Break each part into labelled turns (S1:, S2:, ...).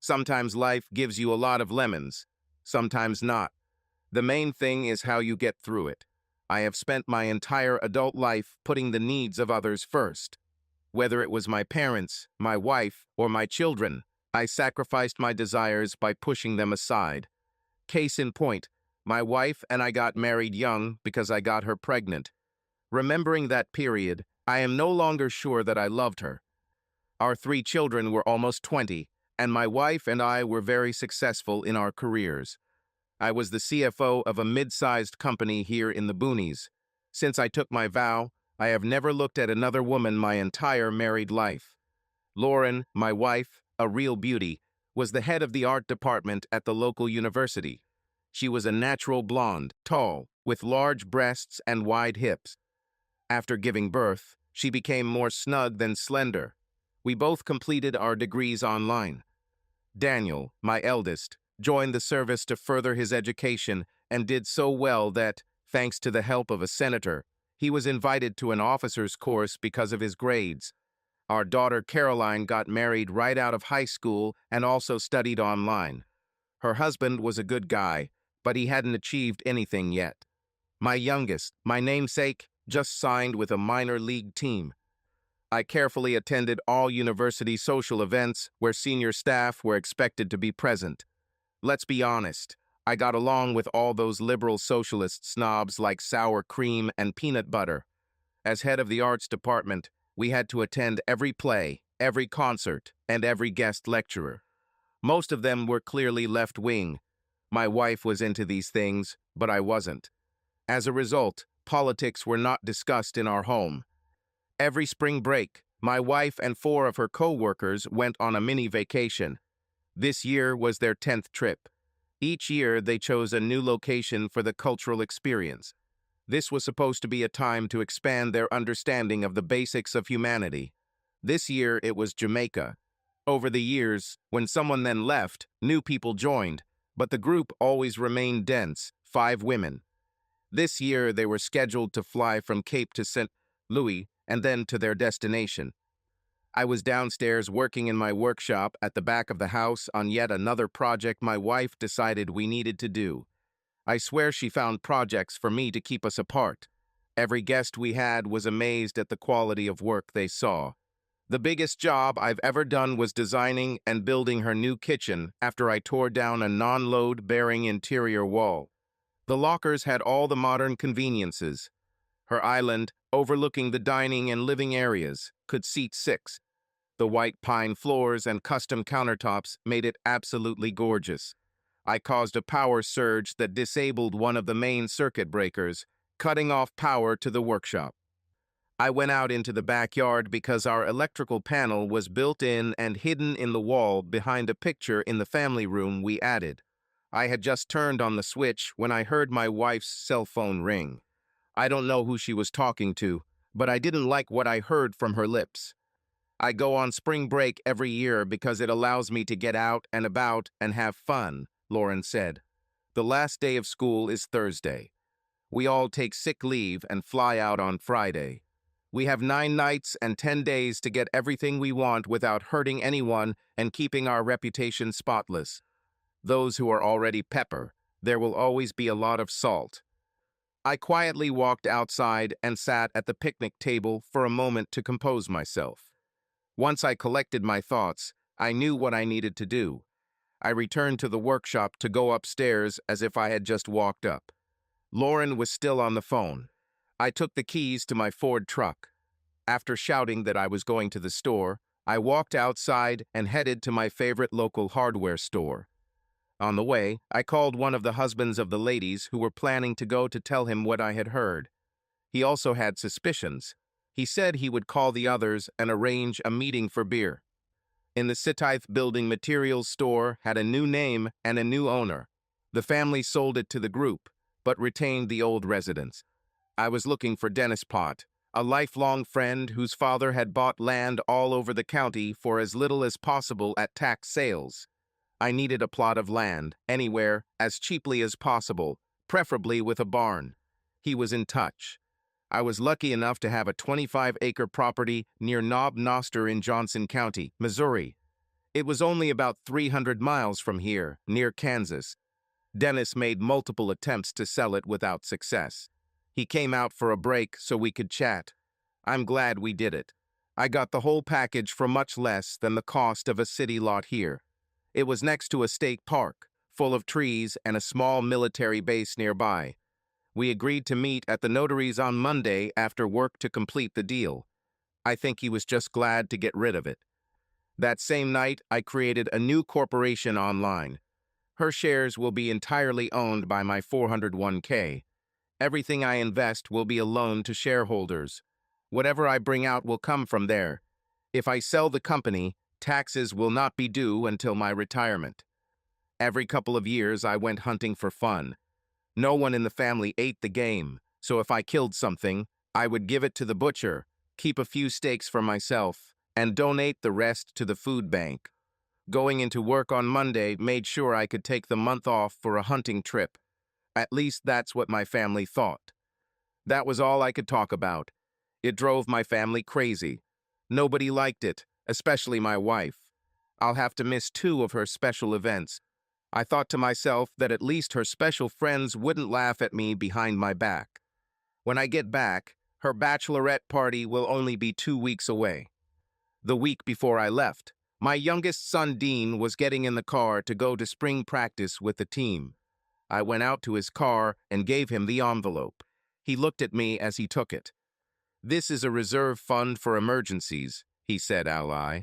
S1: Sometimes life gives you a lot of lemons, sometimes not. The main thing is how you get through it. I have spent my entire adult life putting the needs of others first. Whether it was my parents, my wife, or my children, I sacrificed my desires by pushing them aside. Case in point, my wife and I got married young because I got her pregnant. Remembering that period, I am no longer sure that I loved her. Our 3 children were almost 20, and my wife and I were very successful in our careers. I was the CFO of a mid-sized company here in the boonies. Since I took my vow, I have never looked at another woman my entire married life. Lauren, my wife, a real beauty, was the head of the art department at the local university. She was a natural blonde, tall, with large breasts and wide hips. After giving birth, she became more snug than slender. We both completed our degrees online. Daniel, my eldest, joined the service to further his education and did so well that, thanks to the help of a senator, he was invited to an officer's course because of his grades. Our daughter Caroline got married right out of high school and also studied online. Her husband was a good guy, but he hadn't achieved anything yet. My youngest, my namesake, just signed with a minor league team. I carefully attended all university social events where senior staff were expected to be present. Let's be honest, I got along with all those liberal socialist snobs like sour cream and peanut butter. As head of the arts department, we had to attend every play, every concert, and every guest lecturer. Most of them were clearly left-wing. My wife was into these things, but I wasn't. As a result, politics were not discussed in our home. Every spring break, my wife and 4 of her co-workers went on a mini vacation. This year was their 10th trip. Each year, they chose a new location for the cultural experience. This was supposed to be a time to expand their understanding of the basics of humanity. This year, it was Jamaica. Over the years, when someone then left, new people joined, but the group always remained dense, 5 women. This year, they were scheduled to fly from Cape to St. Louis and then to their destination. I was downstairs working in my workshop at the back of the house on yet another project my wife decided we needed to do. I swear she found projects for me to keep us apart. Every guest we had was amazed at the quality of work they saw. The biggest job I've ever done was designing and building her new kitchen after I tore down a non-load-bearing interior wall. The lockers had all the modern conveniences. Her island, overlooking the dining and living areas, could seat 6. The white pine floors and custom countertops made it absolutely gorgeous. I caused a power surge that disabled one of the main circuit breakers, cutting off power to the workshop. I went out into the backyard because our electrical panel was built in and hidden in the wall behind a picture in the family room we added. I had just turned on the switch when I heard my wife's cell phone ring. I don't know who she was talking to, but I didn't like what I heard from her lips. I go on spring break every year because it allows me to get out and about and have fun, Lauren said. The last day of school is Thursday. We all take sick leave and fly out on Friday. We have 9 nights and 10 days to get everything we want without hurting anyone and keeping our reputation spotless. Those who are already pepper, there will always be a lot of salt. I quietly walked outside and sat at the picnic table for a moment to compose myself. Once I collected my thoughts, I knew what I needed to do. I returned to the workshop to go upstairs as if I had just walked up. Lauren was still on the phone. I took the keys to my Ford truck. After shouting that I was going to the store, I walked outside and headed to my favorite local hardware store. On the way, I called one of the husbands of the ladies who were planning to go to tell him what I had heard. He also had suspicions. He said he would call the others and arrange a meeting for beer. In the Sitithe Building Materials store had a new name and a new owner. The family sold it to the group, but retained the old residents. I was looking for Dennis Pott, a lifelong friend whose father had bought land all over the county for as little as possible at tax sales. I needed a plot of land, anywhere, as cheaply as possible, preferably with a barn. He was in touch. I was lucky enough to have a 25-acre property near Knob Noster in Johnson County, Missouri. It was only about 300 miles from here, near Kansas. Dennis made multiple attempts to sell it without success. He came out for a break so we could chat. I'm glad we did it. I got the whole package for much less than the cost of a city lot here. It was next to a state park, full of trees and a small military base nearby. We agreed to meet at the notary's on Monday after work to complete the deal. I think he was just glad to get rid of it. That same night, I created a new corporation online. Her shares will be entirely owned by my 401k. Everything I invest will be a loan to shareholders. Whatever I bring out will come from there. If I sell the company, taxes will not be due until my retirement. Every couple of years, I went hunting for fun. No one in the family ate the game, so if I killed something, I would give it to the butcher, keep a few steaks for myself, and donate the rest to the food bank. Going into work on Monday made sure I could take the month off for a hunting trip. At least that's what my family thought. That was all I could talk about. It drove my family crazy. Nobody liked it, especially my wife. I'll have to miss 2 of her special events. I thought to myself that at least her special friends wouldn't laugh at me behind my back. When I get back, her bachelorette party will only be 2 weeks away. The week before I left, my youngest son Dean was getting in the car to go to spring practice with the team. I went out to his car and gave him the envelope. He looked at me as he took it. "This is a reserve fund for emergencies," he said, ally.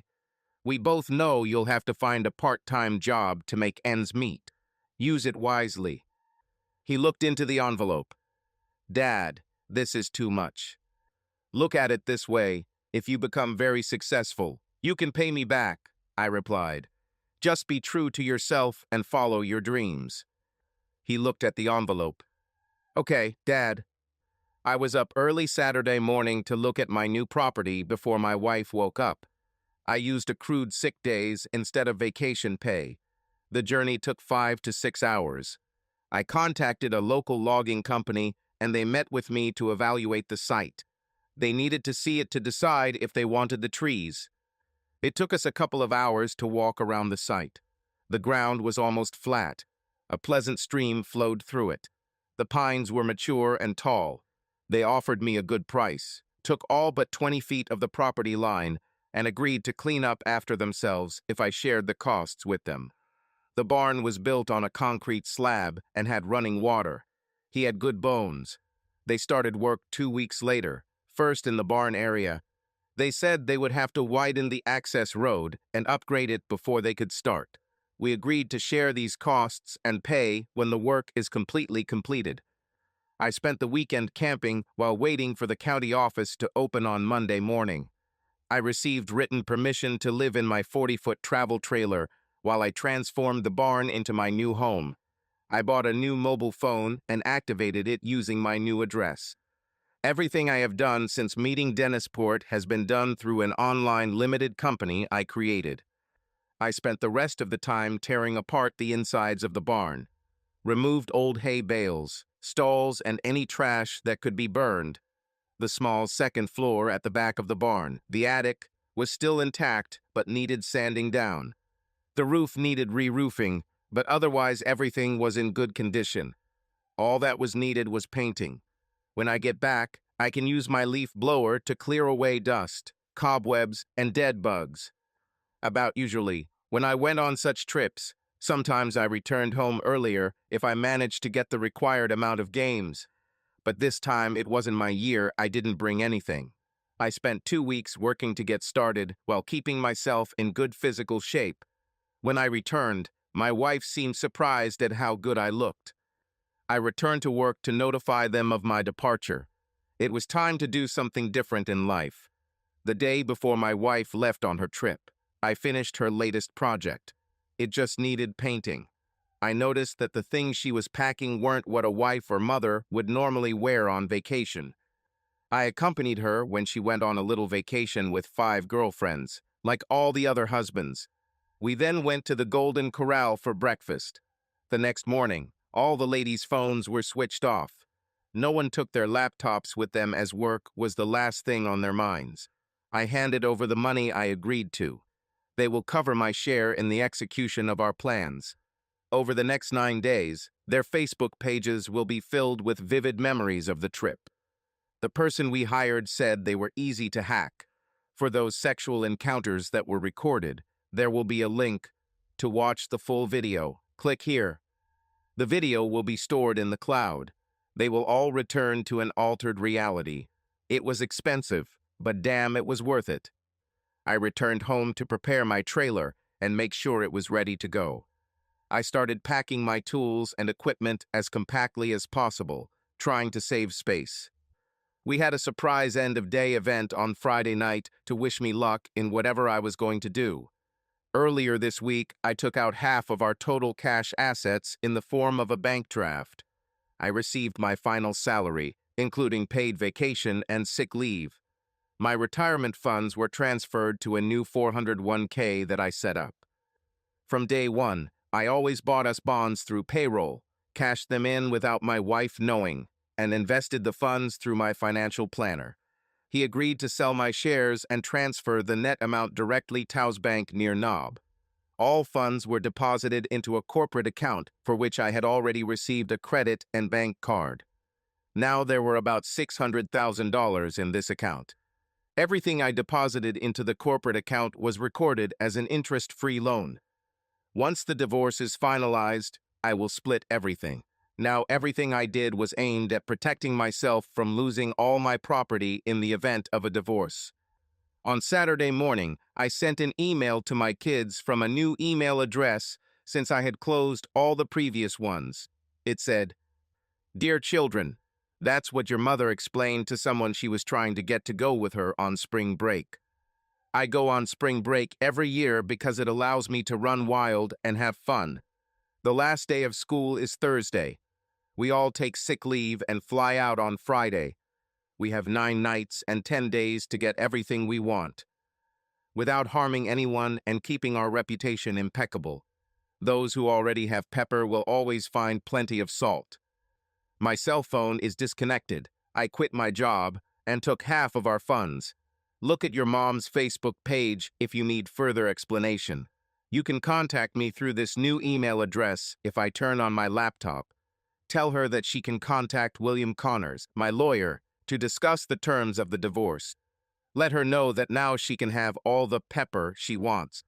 S1: "We both know you'll have to find a part-time job to make ends meet. Use it wisely." He looked into the envelope. "Dad, this is too much. Look at it this way. If you become very successful, you can pay me back," I replied. "Just be true to yourself and follow your dreams." He looked at the envelope. "Okay, Dad." I was up early Saturday morning to look at my new property before my wife woke up. I used accrued sick days instead of vacation pay. The journey took 5 to 6 hours. I contacted a local logging company and they met with me to evaluate the site. They needed to see it to decide if they wanted the trees. It took us a couple of hours to walk around the site. The ground was almost flat. A pleasant stream flowed through it. The pines were mature and tall. They offered me a good price, took all but 20 feet of the property line, and agreed to clean up after themselves if I shared the costs with them. The barn was built on a concrete slab and had running water. He had good bones. They started work 2 weeks later, first in the barn area. They said they would have to widen the access road and upgrade it before they could start. We agreed to share these costs and pay when the work is completely completed. I spent the weekend camping while waiting for the county office to open on Monday morning. I received written permission to live in my 40-foot travel trailer while I transformed the barn into my new home. I bought a new mobile phone and activated it using my new address. Everything I have done since meeting Dennisport has been done through an online limited company I created. I spent the rest of the time tearing apart the insides of the barn, removed old hay bales, stalls, and any trash that could be burned. The small second floor at the back of the barn, the attic, was still intact but needed sanding down. The roof needed re-roofing, but otherwise everything was in good condition. All that was needed was painting. When I get back, I can use my leaf blower to clear away dust, cobwebs, and dead bugs. About usually, when I went on such trips, sometimes I returned home earlier if I managed to get the required amount of games. But this time it wasn't my year, I didn't bring anything. I spent 2 weeks working to get started while keeping myself in good physical shape. When I returned, my wife seemed surprised at how good I looked. I returned to work to notify them of my departure. It was time to do something different in life. The day before my wife left on her trip, I finished her latest project. It just needed painting. I noticed that the things she was packing weren't what a wife or mother would normally wear on vacation. I accompanied her when she went on a little vacation with 5 girlfriends, like all the other husbands. We then went to the Golden Corral for breakfast. The next morning, all the ladies' phones were switched off. No one took their laptops with them as work was the last thing on their minds. I handed over the money I agreed to. They will cover my share in the execution of our plans. Over the next 9 days, their Facebook pages will be filled with vivid memories of the trip. The person we hired said they were easy to hack. For those sexual encounters that were recorded, there will be a link to watch the full video. Click here. The video will be stored in the cloud. They will all return to an altered reality. It was expensive, but damn, it was worth it. I returned home to prepare my trailer and make sure it was ready to go. I started packing my tools and equipment as compactly as possible, trying to save space. We had a surprise end-of-day event on Friday night to wish me luck in whatever I was going to do. Earlier this week, I took out half of our total cash assets in the form of a bank draft. I received my final salary, including paid vacation and sick leave. My retirement funds were transferred to a new 401k that I set up. From day one, I always bought us bonds through payroll, cashed them in without my wife knowing, and invested the funds through my financial planner. He agreed to sell my shares and transfer the net amount directly to Taos Bank near Knob. All funds were deposited into a corporate account for which I had already received a credit and bank card. Now there were about $600,000 in this account. Everything I deposited into the corporate account was recorded as an interest-free loan. Once the divorce is finalized, I will split everything. Now everything I did was aimed at protecting myself from losing all my property in the event of a divorce. On Saturday morning, I sent an email to my kids from a new email address since I had closed all the previous ones. It said, "Dear children," that's what your mother explained to someone she was trying to get to go with her on spring break. I go on spring break every year because it allows me to run wild and have fun. The last day of school is Thursday. We all take sick leave and fly out on Friday. We have 9 nights and 10 days to get everything we want, without harming anyone and keeping our reputation impeccable. Those who already have pepper will always find plenty of salt. My cell phone is disconnected. I quit my job and took half of our funds. Look at your mom's Facebook page if you need further explanation. You can contact me through this new email address if I turn on my laptop. Tell her that she can contact William Connors, my lawyer, to discuss the terms of the divorce. Let her know that now she can have all the pepper she wants.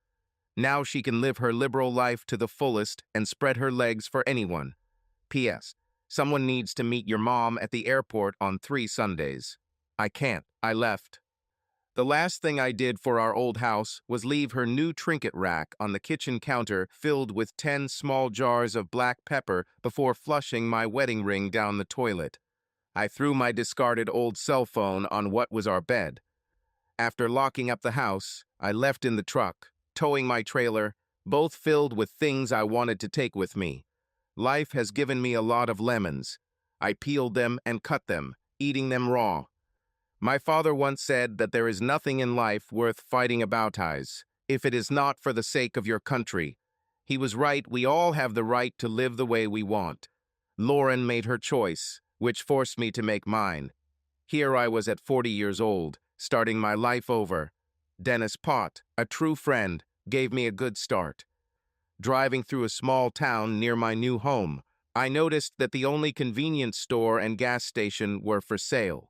S1: Now she can live her liberal life to the fullest and spread her legs for anyone. P.S. Someone needs to meet your mom at the airport on 3 Sundays. I can't. I left. The last thing I did for our old house was leave her new trinket rack on the kitchen counter filled with 10 small jars of black pepper before flushing my wedding ring down the toilet. I threw my discarded old cell phone on what was our bed. After locking up the house, I left in the truck, towing my trailer, both filled with things I wanted to take with me. Life has given me a lot of lemons. I peeled them and cut them, eating them raw. My father once said that there is nothing in life worth fighting about if it is not for the sake of your country. He was right. We all have the right to live the way we want. Lauren made her choice, which forced me to make mine. Here I was at 40 years old, starting my life over. Dennis Pott, a true friend, gave me a good start. Driving through a small town near my new home, I noticed that the only convenience store and gas station were for sale.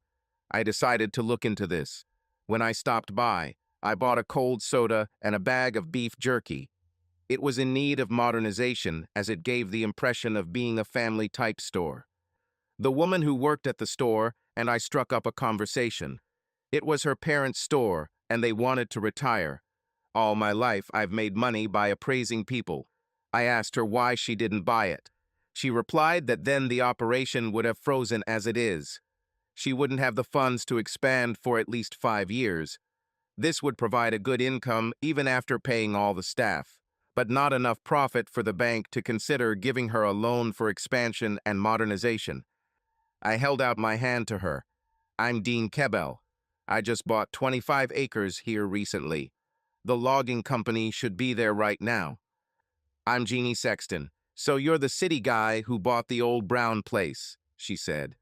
S1: I decided to look into this. When I stopped by, I bought a cold soda and a bag of beef jerky. It was in need of modernization as it gave the impression of being a family-type store. The woman who worked at the store and I struck up a conversation. It was her parents' store and they wanted to retire. All my life I've made money by appraising people. I asked her why she didn't buy it. She replied that then the operation would have frozen as it is. She wouldn't have the funds to expand for at least 5 years. This would provide a good income even after paying all the staff, but not enough profit for the bank to consider giving her a loan for expansion and modernization. I held out my hand to her. I'm Dean Kebel. I just bought 25 acres here recently. The logging company should be there right now. I'm Jeannie Sexton. So you're the city guy who bought the old brown place, she said.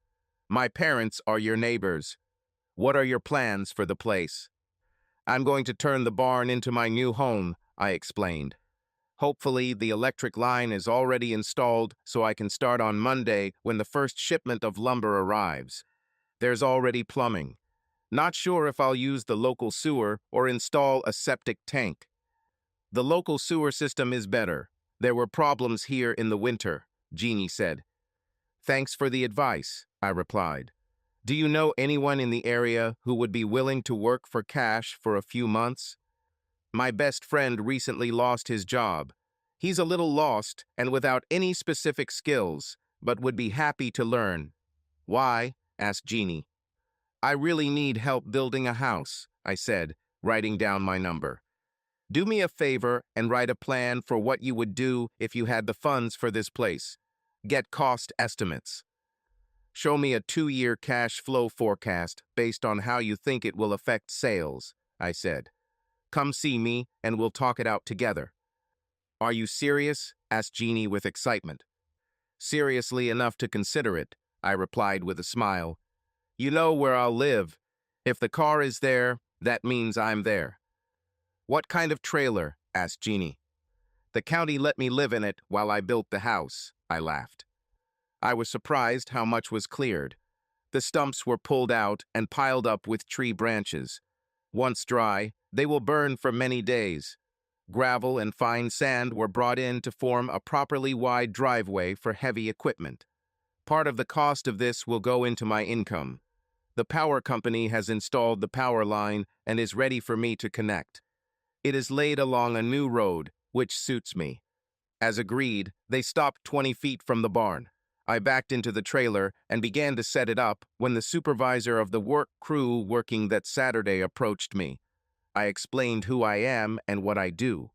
S1: My parents are your neighbors. What are your plans for the place? I'm going to turn the barn into my new home. I explained. Hopefully, the electric line is already installed so I can start on Monday when the first shipment of lumber arrives. There's already plumbing. Not sure if I'll use the local sewer or install a septic tank. The local sewer system is better. There were problems here in the winter, Jeannie said. Thanks for the advice, I replied. Do you know anyone in the area who would be willing to work for cash for a few months? My best friend recently lost his job. He's a little lost and without any specific skills, but would be happy to learn. Why? Asked Jeannie. I really need help building a house, I said, writing down my number. Do me a favor and write a plan for what you would do if you had the funds for this place. Get cost estimates. Show me a 2-year cash flow forecast based on how you think it will affect sales, I said. Come see me and we'll talk it out together. Are you serious? Asked Jeannie with excitement. Seriously enough to consider it, I replied with a smile. You know where I'll live. If the car is there, that means I'm there. What kind of trailer? Asked Jeannie. The county let me live in it while I built the house, I laughed. I was surprised how much was cleared. The stumps were pulled out and piled up with tree branches. Once dry, they will burn for many days. Gravel and fine sand were brought in to form a properly wide driveway for heavy equipment. Part of the cost of this will go into my income. The power company has installed the power line and is ready for me to connect. It is laid along a new road, which suits me. As agreed, they stopped 20 feet from the barn. I backed into the trailer and began to set it up when the supervisor of the work crew working that Saturday approached me. I explained who I am and what I do.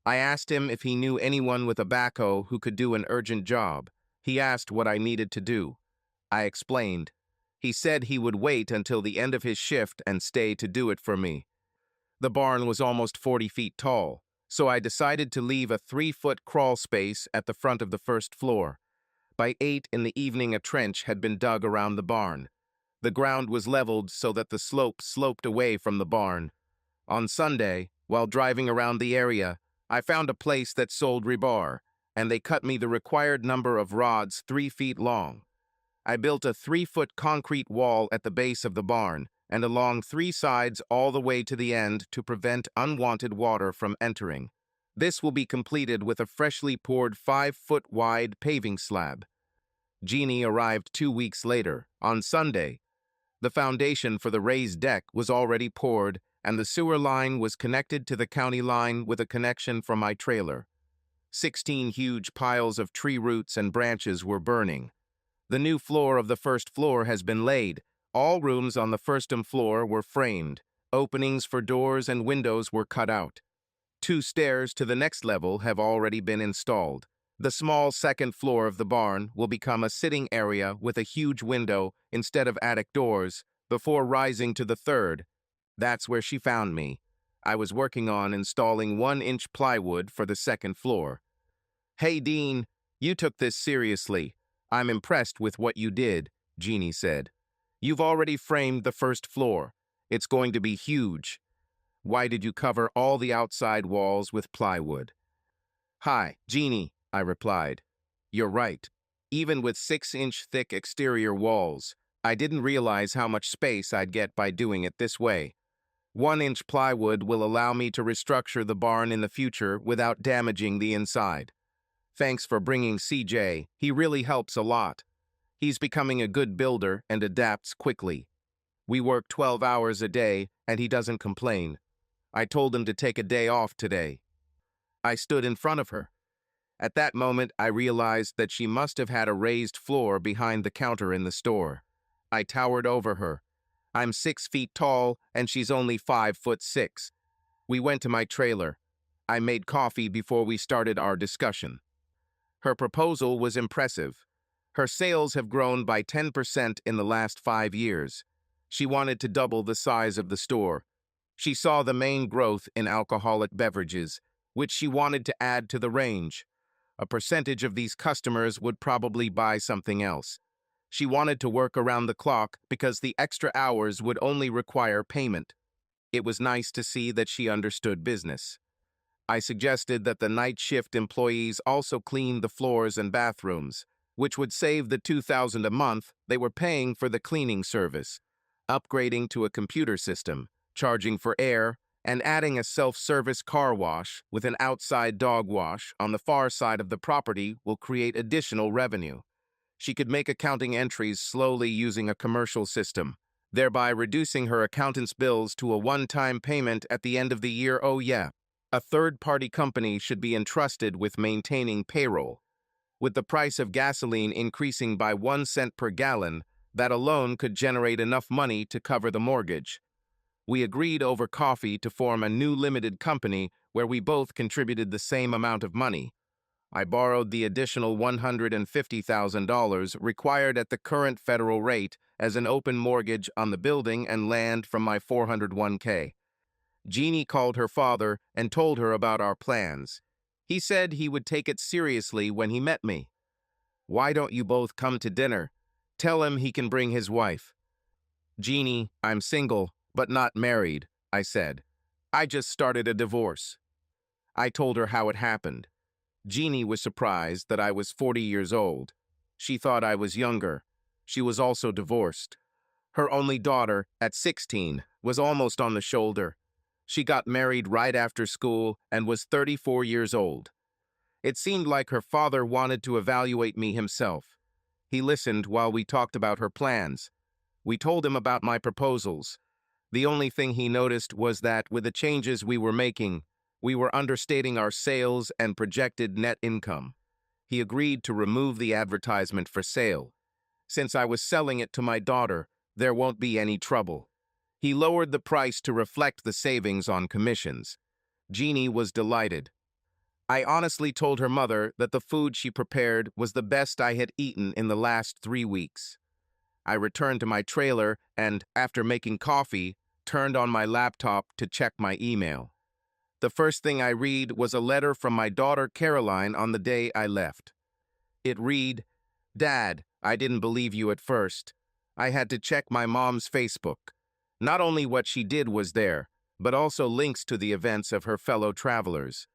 S1: I asked him if he knew anyone with a backhoe who could do an urgent job. He asked what I needed to do. I explained. He said he would wait until the end of his shift and stay to do it for me. The barn was almost 40 feet tall, so I decided to leave a 3-foot crawl space at the front of the first floor. By 8 in the evening, a trench had been dug around the barn. The ground was leveled so that the slope sloped away from the barn. On Sunday, while driving around the area, I found a place that sold rebar, and they cut me the required number of rods 3 feet long. I built a 3-foot concrete wall at the base of the barn and along 3 sides all the way to the end to prevent unwanted water from entering. This will be completed with a freshly poured 5-foot wide paving slab. Jeannie arrived 2 weeks later, on Sunday. The foundation for the raised deck was already poured, and the sewer line was connected to the county line with a connection from my trailer. 16 huge piles of tree roots and branches were burning. The new floor of the first floor has been laid. All rooms on the first floor were framed. Openings for doors and windows were cut out. 2 stairs to the next level have already been installed. The small second floor of the barn will become a sitting area with a huge window instead of attic doors before rising to the third. That's where she found me. I was working on installing 1-inch plywood for the second floor. Hey, Dean, you took this seriously. I'm impressed with what you did, Jeannie said. You've already framed the first floor. It's going to be huge. Why did you cover all the outside walls with plywood? Hi, Jeannie, I replied. You're right. Even with 6-inch thick exterior walls, I didn't realize how much space I'd get by doing it this way. 1-inch plywood will allow me to restructure the barn in the future without damaging the inside. Thanks for bringing CJ. He really helps a lot. He's becoming a good builder and adapts quickly. We work 12 hours a day, and he doesn't complain. I told him to take a day off today. I stood in front of her. At that moment, I realized that she must have had a raised floor behind the counter in the store. I towered over her. I'm 6 feet tall, and she's only 5'6". We went to my trailer. I made coffee before we started our discussion. Her proposal was impressive. Her sales have grown by 10% in the last 5 years. She wanted to double the size of the store. She saw the main growth in alcoholic beverages, which she wanted to add to the range. A percentage of these customers would probably buy something else. She wanted to work around the clock because the extra hours would only require payment. It was nice to see that she understood business. I suggested that the night shift employees also clean the floors and bathrooms, which would save the $2,000 a month they were paying for the cleaning service. Upgrading to a computer system, charging for air, and adding a self-service car wash with an outside dog wash on the far side of the property will create additional revenue. She could make accounting entries slowly using a commercial system, thereby reducing her accountant's bills to a one-time payment at the end of the year. Oh yeah. A third-party company should be entrusted with maintaining payroll. With the price of gasoline increasing by 1 cent per gallon, that alone could generate enough money to cover the mortgage. We agreed over coffee to form a new limited company where we both contributed the same amount of money. I borrowed the additional $150,000 required at the current federal rate as an open mortgage on the building and land from my 401k. Jeannie called her father and told her about our plans. He said he would take it seriously when he met me. Why don't you both come to dinner? Tell him he can bring his wife. Jeannie, I'm single, but not married, I said. I just started a divorce. I told her how it happened. Jeannie was surprised that I was 40 years old. She thought I was younger. She was also divorced. Her only daughter, at 16, was almost on the shoulder. She got married right after school and was 34 years old. It seemed like her father wanted to evaluate me himself. He listened while we talked about her plans. We told him about my proposals. The only thing he noticed was that with the changes we were making, we were understating our sales and projected net income. He agreed to remove the advertisement for sale. Since I was selling it to my daughter, there won't be any trouble. He lowered the price to reflect the savings on commissions. Jeannie was delighted. I honestly told her mother that the food she prepared was the best I had eaten in the last 3 weeks. I returned to my trailer and, after making coffee, turned on my laptop to check my email. The first thing I read was a letter from my daughter Caroline on the day I left. It read, "Dad, I didn't believe you at first. I had to check my mom's Facebook. Not only what she did was there, but also links to the events of her fellow travelers.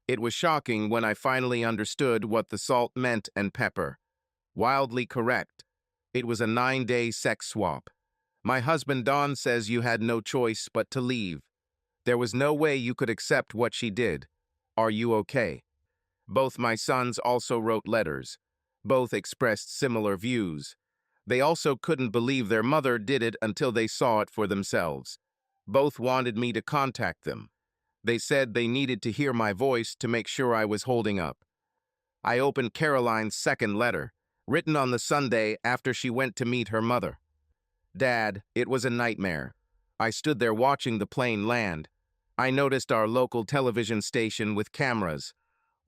S1: It was shocking when I finally understood what the salt meant and pepper. Wildly correct. It was a 9-day sex swap. My husband Don says you had no choice but to leave. There was no way you could accept what she did. Are you okay?" Both my sons also wrote letters. Both expressed similar views. They also couldn't believe their mother did it until they saw it for themselves. Both wanted me to contact them. They said they needed to hear my voice to make sure I was holding up. I opened Caroline's second letter, written on the Sunday after she went to meet her mother. "Dad, it was a nightmare. I stood there watching the plane land. I noticed our local television station with cameras.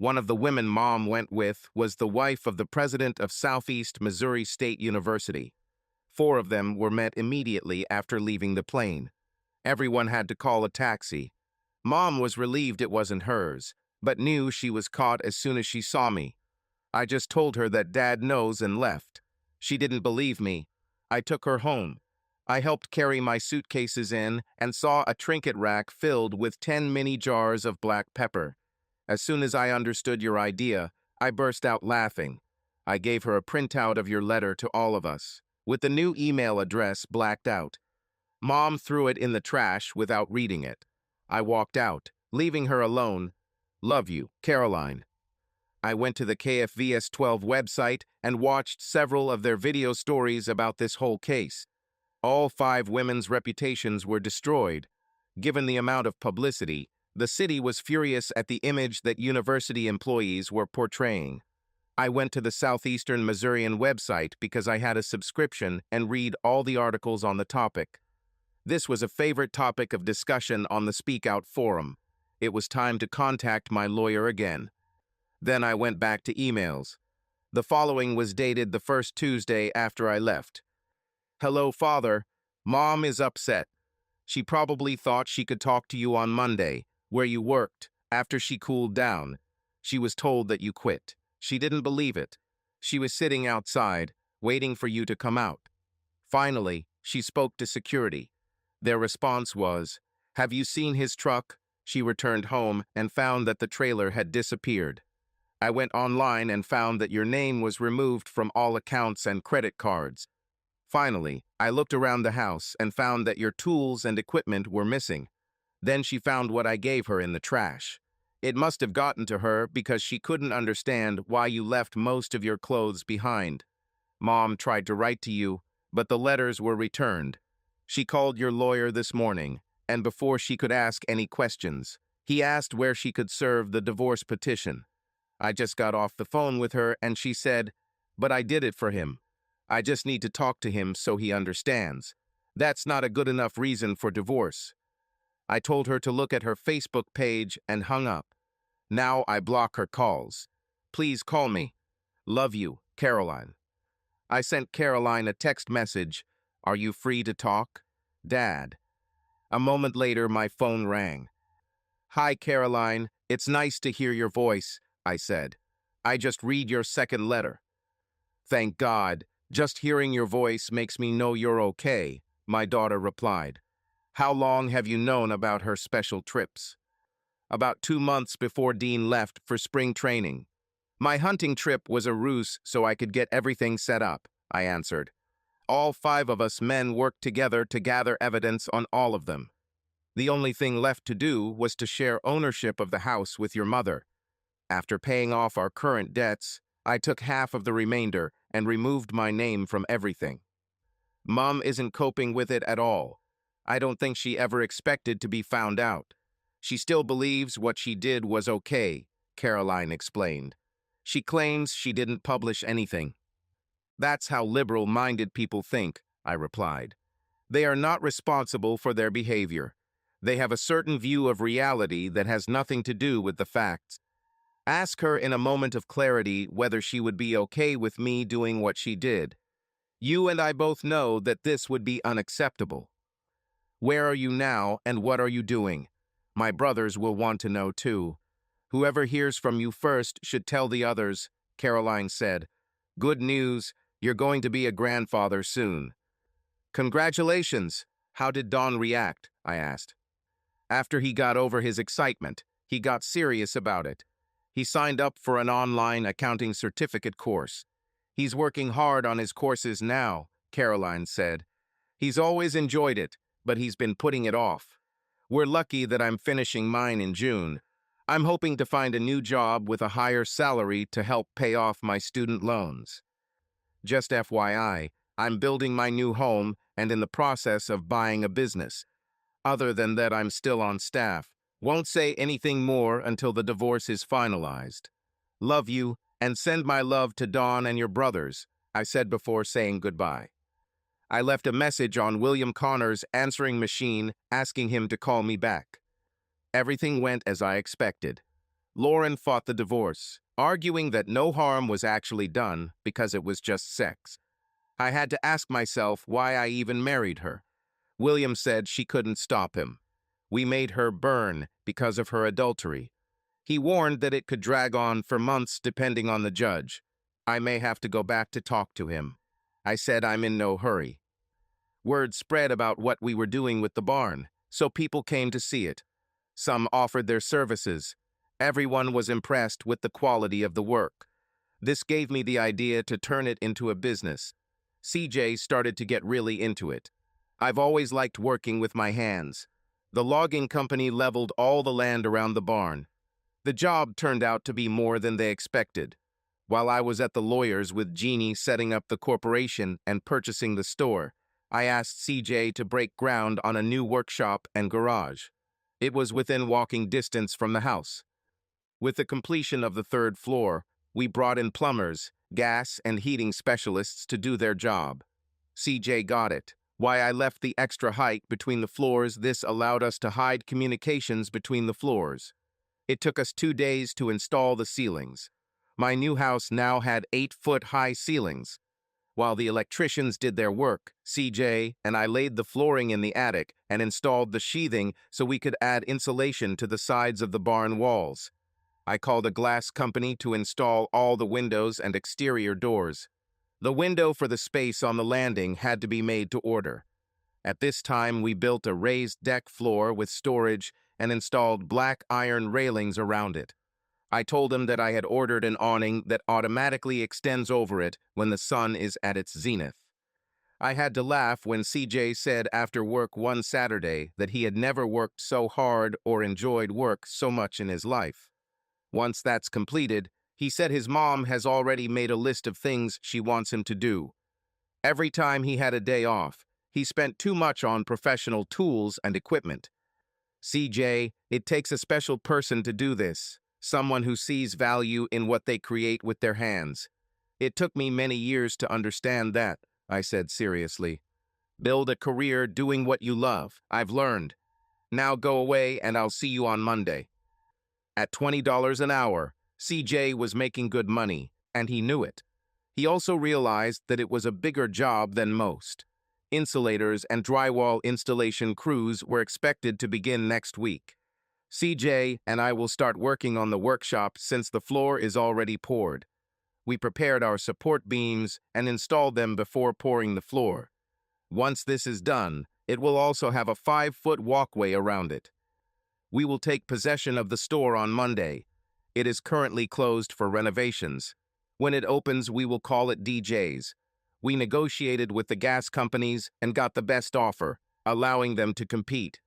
S1: One of the women Mom went with was the wife of the president of Southeast Missouri State University. 4 of them were met immediately after leaving the plane. Everyone had to call a taxi. Mom was relieved it wasn't hers, but knew she was caught as soon as she saw me. I just told her that Dad knows and left. She didn't believe me. I took her home. I helped carry my suitcases in and saw a trinket rack filled with 10 mini jars of black pepper. As soon as I understood your idea, I burst out laughing. I gave her a printout of your letter to all of us, with the new email address blacked out. Mom threw it in the trash without reading it. I walked out, leaving her alone. Love you, Caroline." I went to the KFVS 12 website and watched several of their video stories about this whole case. All 5 women's reputations were destroyed. Given the amount of publicity, the city was furious at the image that university employees were portraying. I went to the Southeastern Missourian website because I had a subscription and read all the articles on the topic. This was a favorite topic of discussion on the Speak Out forum. It was time to contact my lawyer again. Then I went back to emails. The following was dated the first Tuesday after I left. "Hello, Father. Mom is upset. She probably thought she could talk to you on Monday, where you worked, after she cooled down. She was told that you quit. She didn't believe it. She was sitting outside, waiting for you to come out. Finally, she spoke to security. Their response was, 'Have you seen his truck? She returned home and found that the trailer had disappeared. I went online and found that your name was removed from all accounts and credit cards. Finally, I looked around the house and found that your tools and equipment were missing. Then she found what I gave her in the trash. It must have gotten to her because she couldn't understand why you left most of your clothes behind. Mom tried to write to you, but the letters were returned. She called your lawyer this morning, and before she could ask any questions, he asked where she could serve the divorce petition. I just got off the phone with her and she said, "But I did it for him. I just need to talk to him so he understands. That's not a good enough reason for divorce." I told her to look at her Facebook page and hung up. Now I block her calls. Please call me. Love you, Caroline. I sent Caroline a text message. Are you free to talk? Dad. A moment later, my phone rang. Hi, Caroline. It's nice to hear your voice, I said. I just read your second letter. Thank God. Just hearing your voice makes me know you're okay, my daughter replied. How long have you known about her special trips? About 2 months before Dean left for spring training. My hunting trip was a ruse so I could get everything set up, I answered. All 5 of us men worked together to gather evidence on all of them. The only thing left to do was to share ownership of the house with your mother. After paying off our current debts, I took half of the remainder and removed my name from everything. Mom isn't coping with it at all. I don't think she ever expected to be found out. She still believes what she did was okay, Caroline explained. She claims she didn't publish anything. That's how liberal-minded people think, I replied. They are not responsible for their behavior. They have a certain view of reality that has nothing to do with the facts. Ask her in a moment of clarity whether she would be okay with me doing what she did. You and I both know that this would be unacceptable. Where are you now and what are you doing? My brothers will want to know too. Whoever hears from you first should tell the others, Caroline said. Good news, you're going to be a grandfather soon. Congratulations. How did Don react? I asked. After he got over his excitement, he got serious about it. He signed up for an online accounting certificate course. He's working hard on his courses now, Caroline said. He's always enjoyed it, but he's been putting it off. We're lucky that I'm finishing mine in June. I'm hoping to find a new job with a higher salary to help pay off my student loans. Just FYI, I'm building my new home and in the process of buying a business. Other than that, I'm still on staff. Won't say anything more until the divorce is finalized. Love you, and send my love to Dawn and your brothers, I said before saying goodbye. I left a message on William Connor's answering machine asking him to call me back. Everything went as I expected. Lauren fought the divorce, arguing that no harm was actually done because it was just sex. I had to ask myself why I even married her. William said she couldn't stop him. We made her burn because of her adultery. He warned that it could drag on for months depending on the judge. I may have to go back to talk to him. I said I'm in no hurry. Word spread about what we were doing with the barn, so people came to see it. Some offered their services. Everyone was impressed with the quality of the work. This gave me the idea to turn it into a business. CJ started to get really into it. I've always liked working with my hands. The logging company leveled all the land around the barn. The job turned out to be more than they expected. While I was at the lawyers with Jeannie setting up the corporation and purchasing the store, I asked CJ to break ground on a new workshop and garage. It was within walking distance from the house. With the completion of the 3rd floor, we brought in plumbers, gas and heating specialists to do their job. CJ got it. Why I left the extra height between the floors, this allowed us to hide communications between the floors. It took us 2 days to install the ceilings. My new house now had 8-foot-high ceilings. While the electricians did their work, CJ and I laid the flooring in the attic and installed the sheathing so we could add insulation to the sides of the barn walls. I called a glass company to install all the windows and exterior doors. The window for the space on the landing had to be made to order. At this time, we built a raised deck floor with storage and installed black iron railings around it. I told him that I had ordered an awning that automatically extends over it when the sun is at its zenith. I had to laugh when CJ said after work one Saturday that he had never worked so hard or enjoyed work so much in his life. Once that's completed, he said his mom has already made a list of things she wants him to do. Every time he had a day off, he spent too much on professional tools and equipment. CJ, it takes a special person to do this, someone who sees value in what they create with their hands. It took me many years to understand that, I said seriously. Build a career doing what you love, I've learned. Now go away and I'll see you on Monday. At $20 an hour, CJ was making good money, and he knew it. He also realized that it was a bigger job than most. Insulators and drywall installation crews were expected to begin next week. CJ and I will start working on the workshop since the floor is already poured. We prepared our support beams and installed them before pouring the floor. Once this is done, it will also have a 5-foot walkway around it. We will take possession of the store on Monday. It is currently closed for renovations. When it opens, we will call it DJ's. We negotiated with the gas companies and got the best offer, allowing them to compete.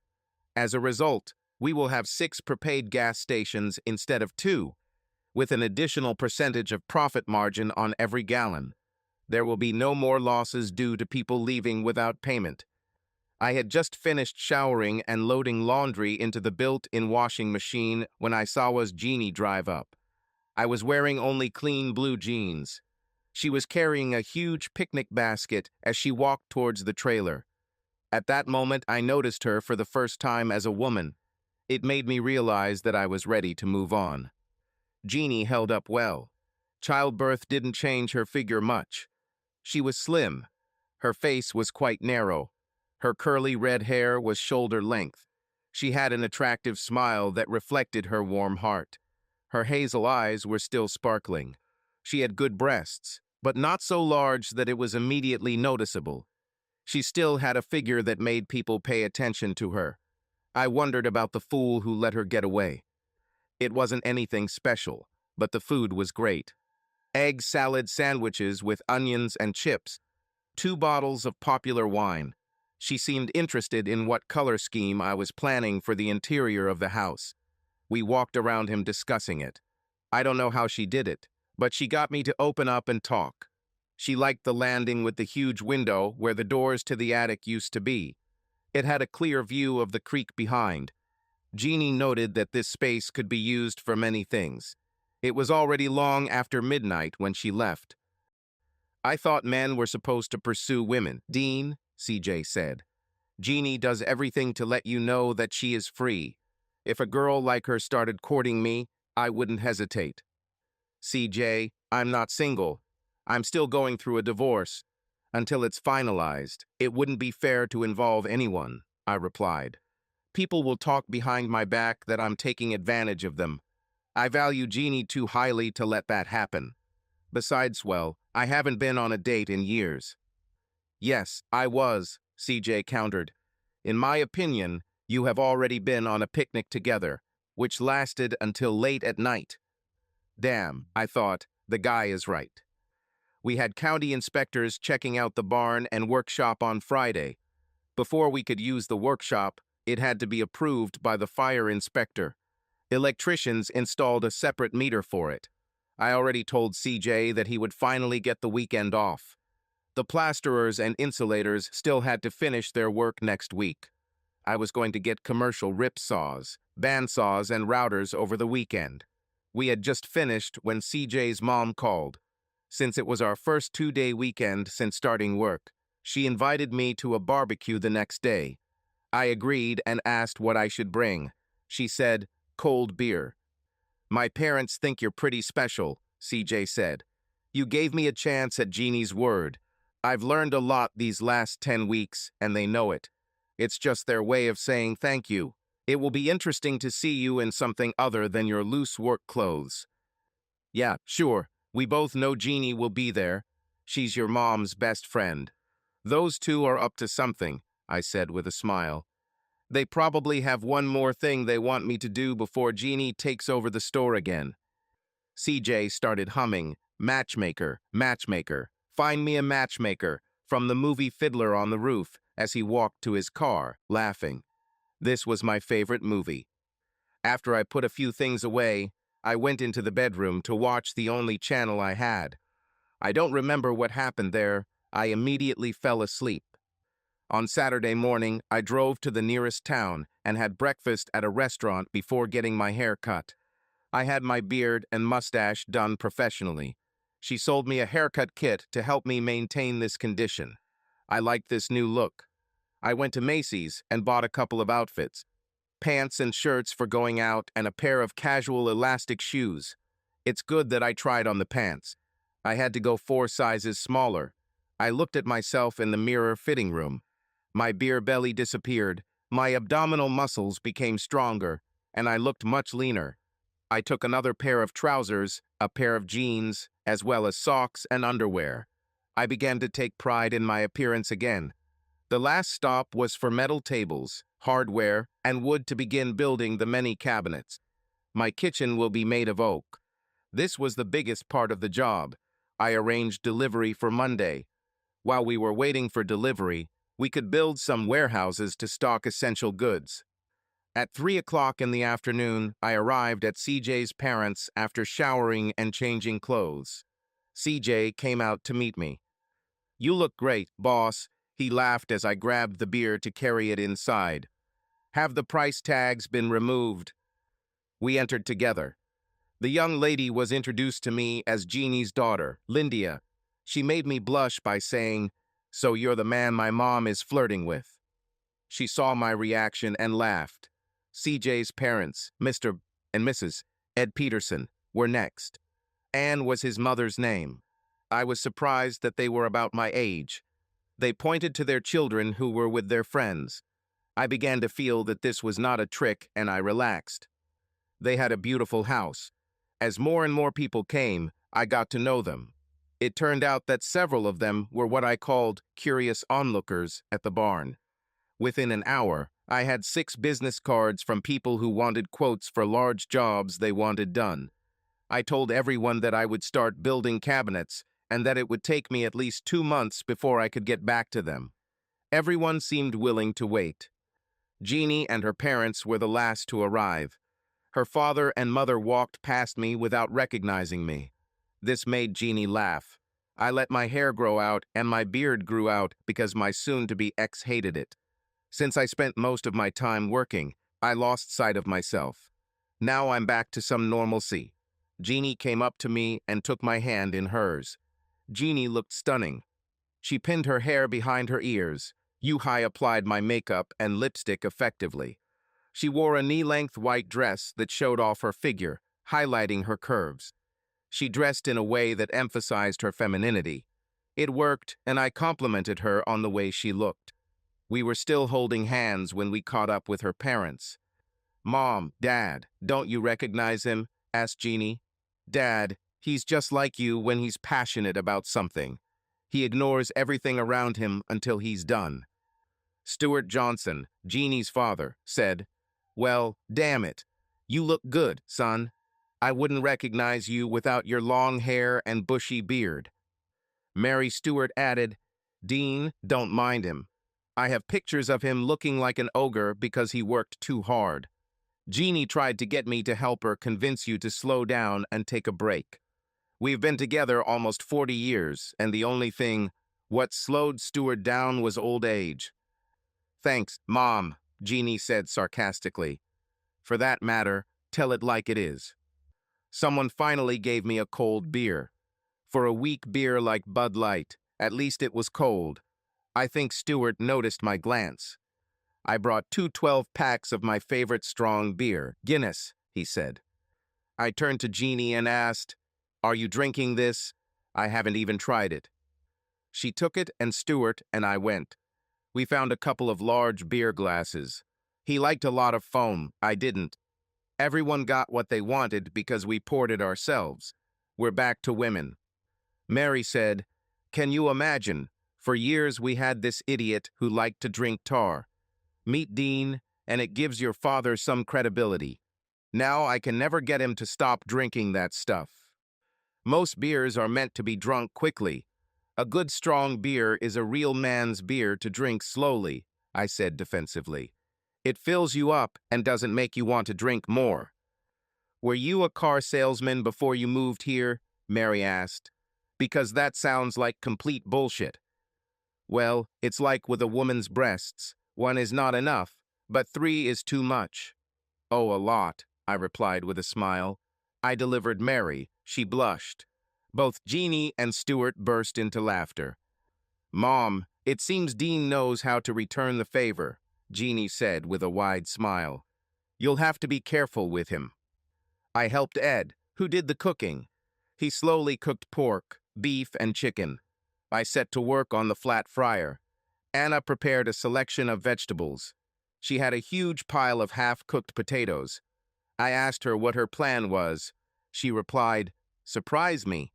S1: As a result, we will have 6 prepaid gas stations instead of 2, with an additional percentage of profit margin on every gallon. There will be no more losses due to people leaving without payment. I had just finished showering and loading laundry into the built-in washing machine when I saw Jeannie drive up. I was wearing only clean blue jeans. She was carrying a huge picnic basket as she walked towards the trailer. At that moment, I noticed her for the first time as a woman. It made me realize that I was ready to move on. Jeannie held up well. Childbirth didn't change her figure much. She was slim. Her face was quite narrow. Her curly red hair was shoulder length. She had an attractive smile that reflected her warm heart. Her hazel eyes were still sparkling. She had good breasts, but not so large that it was immediately noticeable. She still had a figure that made people pay attention to her. I wondered about the fool who let her get away. It wasn't anything special, but the food was great. Egg salad sandwiches with onions and chips. 2 bottles of popular wine. She seemed interested in what color scheme I was planning for the interior of the house. We walked around him discussing it. I don't know how she did it, but she got me to open up and talk. She liked the landing with the huge window where the doors to the attic used to be. It had a clear view of the creek behind. Jeannie noted that this space could be used for many things. It was already long after midnight when she left. I thought men were supposed to pursue women. Dean, CJ said. Jeannie does everything to let you know that she is free. If a girl like her started courting me, I wouldn't hesitate. CJ, I'm not single. I'm still going through a divorce. Until it's finalized, it wouldn't be fair to involve anyone, I replied. People will talk behind my back that I'm taking advantage of them. I value Jeannie too highly to let that happen. Besides, well, I haven't been on a date in years. Yes, I was, CJ countered. In my opinion, you have already been on a picnic together, which lasted until late at night. Damn, I thought, the guy is right. We had county inspectors checking out the barn and workshop on Friday. Before we could use the workshop, it had to be approved by the fire inspector. Electricians installed a separate meter for it. I already told CJ that he would finally get the weekend off. The plasterers and insulators still had to finish their work next week. I was going to get commercial rip saws, bandsaws, and routers over the weekend. We had just finished when CJ's mom called. Since it was our first 2-day weekend since starting work, she invited me to a barbecue the next day. I agreed and asked what I should bring. She said, cold beer. My parents think you're pretty special, CJ said. You gave me a chance at Jeannie's word. I've learned a lot these last 10 weeks, and they know it. It's just their way of saying thank you. It will be interesting to see you in something other than your loose work clothes. Yeah, sure. We both know Jeannie will be there. She's your mom's best friend. Those two are up to something, I said with a smile. They probably have one more thing they want me to do before Jeannie takes over the store again. CJ started humming, "Matchmaker, matchmaker, find me a matchmaker," from the movie Fiddler on the Roof as he walked to his car, laughing. This was my favorite movie. After I put a few things away, I went into the bedroom to watch the only channel I had. I don't remember what happened there. I immediately fell asleep. On Saturday morning, I drove to the nearest town and had breakfast at a restaurant before getting my hair cut. I had my beard and mustache done professionally. She sold me a haircut kit to help me maintain this condition. I liked this new look. I went to Macy's and bought a couple of outfits: pants and shirts for going out and a pair of casual elastic shoes. It's good that I tried on the pants. I had to go 4 sizes smaller. I looked at myself in the mirror fitting room. My beer belly disappeared, my abdominal muscles became stronger, and I looked much leaner. I took another pair of trousers, a pair of jeans, as well as socks and underwear. I began to take pride in my appearance again. The last stop was for metal tables, hardware, and wood to begin building the many cabinets. My kitchen will be made of oak. This was the biggest part of the job. I arranged delivery for Monday. While we were waiting for delivery, we could build some warehouses to stock essential goods. At 3 o'clock in the afternoon, I arrived at CJ's parents' after showering and changing clothes. CJ came out to meet me. "You look great, boss," he laughed as I grabbed the beer to carry it inside. "Have the price tags been removed?" We entered together. The young lady was introduced to me as Jeannie's daughter, Lindia. She made me blush by saying, "So you're the man my mom is flirting with." She saw my reaction and laughed. CJ's parents, Mr. and Mrs. Ed Peterson, were next. Anne was his mother's name. I was surprised that they were about my age. They pointed to their children who were with their friends. I began to feel that this was not a trick, and I relaxed. They had a beautiful house. As more and more people came, I got to know them. It turned out that several of them were what I called curious onlookers at the barn. Within an hour, I had 6 business cards from people who wanted quotes for large jobs they wanted done. I told everyone that I would start building cabinets and that it would take me at least 2 months before I could get back to them. Everyone seemed willing to wait. Jeannie and her parents were the last to arrive. Her father and mother walked past me without recognizing me. This made Jeannie laugh. I let my hair grow out and my beard grew out because my soon-to-be ex hated it. Since I spent most of my time working, I lost sight of myself. Now I'm back to some normalcy. Jeannie came up to me and took my hand in hers. Jeannie looked stunning. She pinned her hair behind her ears. I applied my makeup and lipstick effectively. She wore a knee-length white dress that showed off her figure, highlighting her curves. She dressed in a way that emphasized her femininity. It worked, and I complimented her on the way she looked. We were still holding hands when we caught up with her parents. "Mom, Dad, don't you recognize him?" asked Jeannie. "Dad, he's just like you when he's passionate about something. He ignores everything around him until he's done." Stuart Johnson, Jeannie's father, said, "Well, damn it. You look good, son. I wouldn't recognize you without your long hair and bushy beard." Mary Stewart added, "Dean, don't mind him. I have pictures of him looking like an ogre because he worked too hard." Jeannie tried to get me to help her convince you to slow down and take a break. We've been together almost 40 years, and the only thing, what slowed Stuart down was old age. "Thanks, Mom," Jeannie said sarcastically. "For that matter, tell it like it is." Someone finally gave me a cold beer. For a weak beer like Bud Light, at least it was cold. I think Stuart noticed my glance. "I brought 2 12-packs of my favorite strong beer, Guinness," he said. I turned to Jeannie and asked, "Are you drinking this? I haven't even tried it." She took it, and Stuart and I went. We found a couple of large beer glasses. He liked a lot of foam, I didn't. Everyone got what they wanted because we poured it ourselves. We're back to women. Mary said, "Can you imagine? For years we had this idiot who liked to drink tar. Meet Dean, and it gives your father some credibility. Now I can never get him to stop drinking that stuff. Most beers are meant to be drunk quickly. A good strong beer is a real man's beer to drink slowly, I said defensively. It fills you up and doesn't make you want to drink more. Were you a car salesman before you moved here? Mary asked. Because that sounds like complete bullshit. Well, it's like with a woman's breasts. One is not enough, but three is too much. Oh, a lot, I replied with a smile. I delivered Mary. She blushed. Both Jeannie and Stuart burst into laughter. Mom, it seems Dean knows how to return the favor, Jeannie said with a wide smile. You'll have to be careful with him. I helped Ed, who did the cooking. He slowly cooked pork, beef, and chicken. I set to work on the flat fryer. Anna prepared a selection of vegetables. She had a huge pile of half-cooked potatoes. I asked her what her plan was. She replied, "Surprise me."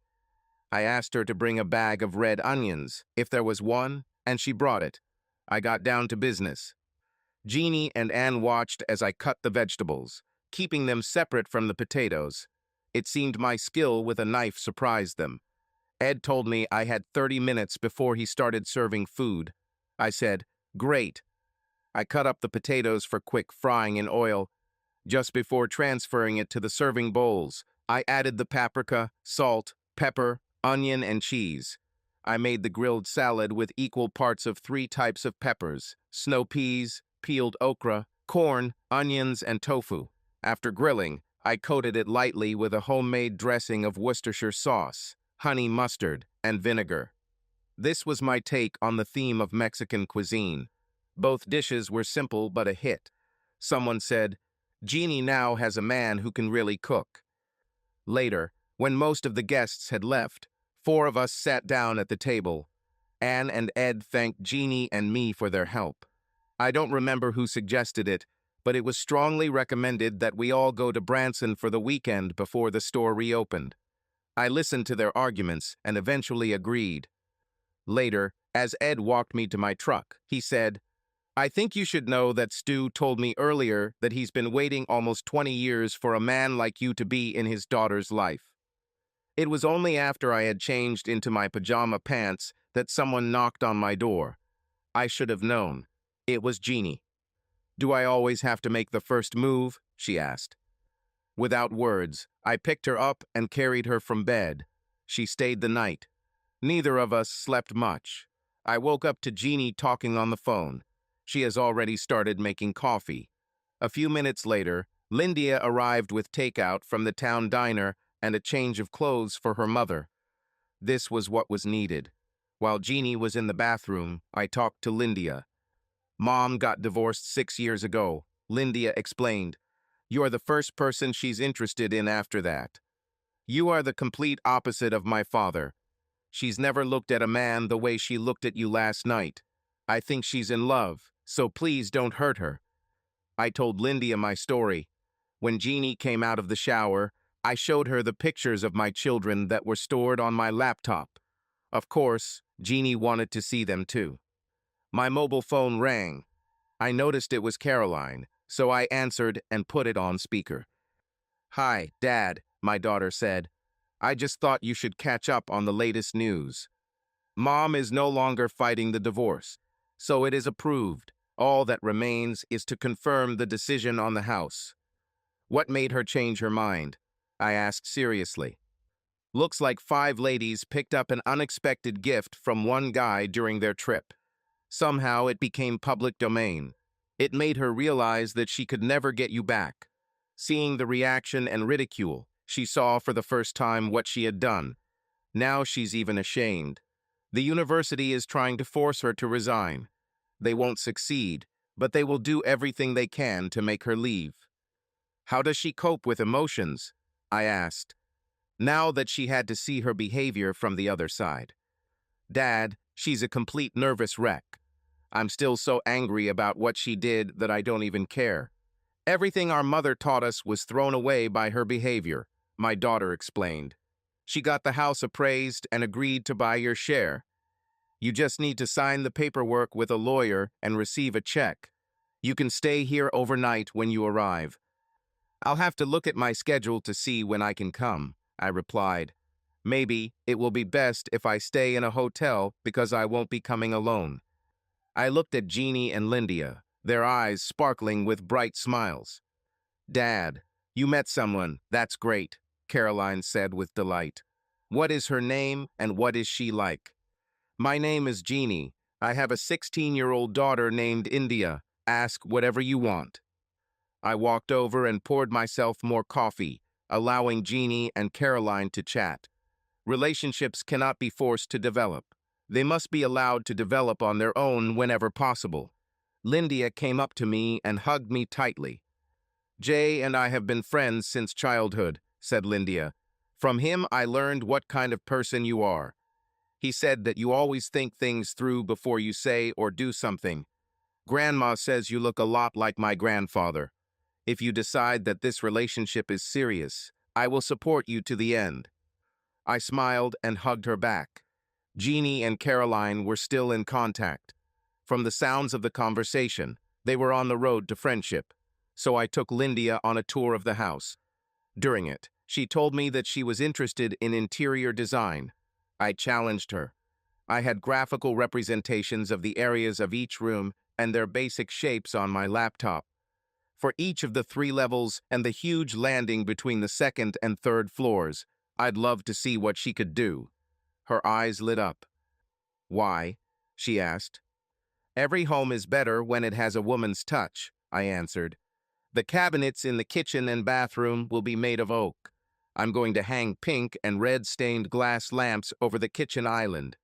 S1: I asked her to bring a bag of red onions, if there was one, and she brought it. I got down to business. Jeannie and Anne watched as I cut the vegetables, keeping them separate from the potatoes. It seemed my skill with a knife surprised them. Ed told me I had 30 minutes before he started serving food. I said, "Great." I cut up the potatoes for quick frying in oil. Just before transferring it to the serving bowls, I added the paprika, salt, pepper, onion, and cheese. I made the grilled salad with equal parts of 3 types of peppers, snow peas, peeled okra, corn, onions, and tofu. After grilling, I coated it lightly with a homemade dressing of Worcestershire sauce, honey mustard, and vinegar. This was my take on the theme of Mexican cuisine. Both dishes were simple but a hit. Someone said, "Jeannie now has a man who can really cook." Later, when most of the guests had left, 4 of us sat down at the table. Anne and Ed thanked Jeannie and me for their help. I don't remember who suggested it, but it was strongly recommended that we all go to Branson for the weekend before the store reopened. I listened to their arguments and eventually agreed. Later, as Ed walked me to my truck, he said, "I think you should know that Stu told me earlier that he's been waiting almost 20 years for a man like you to be in his daughter's life." It was only after I had changed into my pajama pants that someone knocked on my door. I should have known. It was Jeannie. "Do I always have to make the first move?" she asked. Without words, I picked her up and carried her from bed. She stayed the night. Neither of us slept much. I woke up to Jeannie talking on the phone. She has already started making coffee. A few minutes later, Lindia arrived with takeout from the town diner and a change of clothes for her mother. This was what was needed. While Jeannie was in the bathroom, I talked to Lindia. "Mom got divorced 6 years ago," Lindia explained. "You're the first person she's interested in after that. You are the complete opposite of my father. She's never looked at a man the way she looked at you last night. I think she's in love, so please don't hurt her." I told Lindia my story. When Jeannie came out of the shower, I showed her the pictures of my children that were stored on my laptop. Of course, Jeannie wanted to see them too. My mobile phone rang. I noticed it was Caroline, so I answered and put it on speaker. "Hi, Dad," my daughter said. "I just thought you should catch up on the latest news. Mom is no longer fighting the divorce, so it is approved. All that remains is to confirm the decision on the house." "What made her change her mind?" I asked seriously. "Looks like 5 ladies picked up an unexpected gift from one guy during their trip. Somehow it became public domain. It made her realize that she could never get you back. Seeing the reaction and ridicule, she saw for the first time what she had done. Now she's even ashamed. The university is trying to force her to resign. They won't succeed, but they will do everything they can to make her leave." "How does she cope with emotions?" I asked, now that she had to see her behavior from the other side. "Dad, she's a complete nervous wreck. I'm still so angry about what she did that I don't even care. Everything our mother taught us was thrown away by her behavior," my daughter explained. "She got the house appraised and agreed to buy your share. You just need to sign the paperwork with a lawyer and receive a check. You can stay here overnight when you arrive. I'll have to look at my schedule to see when I can come, I replied. Maybe it will be best if I stay in a hotel because I won't be coming alone. I looked at Jeannie and Lindia, their eyes sparkling with bright smiles. Dad, you met someone, that's great, Caroline said with delight. What is her name and what is she like? My name is Jeannie. I have a 16-year-old daughter named India. Ask whatever you want. I walked over and poured myself more coffee, allowing Jeannie and Caroline to chat. Relationships cannot be forced to develop. They must be allowed to develop on their own whenever possible. Lindia came up to me and hugged me tightly. Jay and I have been friends since childhood, said Lindia. From him I learned what kind of person you are. He said that you always think things through before you say or do something. Grandma says you look a lot like my grandfather. If you decide that this relationship is serious, I will support you to the end. I smiled and hugged her back. Jeannie and Caroline were still in contact. From the sounds of the conversation, they were on the road to friendship. So I took Lindia on a tour of the house. During it, she told me that she was interested in interior design. I challenged her. I had graphical representations of the areas of each room and their basic shapes on my laptop. For each of the 3 levels and the huge landing between the 2nd and 3rd floors, I'd love to see what she could do. Her eyes lit up. Why? She asked. Every home is better when it has a woman's touch, I answered. The cabinets in the kitchen and bathroom will be made of oak. I'm going to hang pink and red-stained glass lamps over the kitchen island.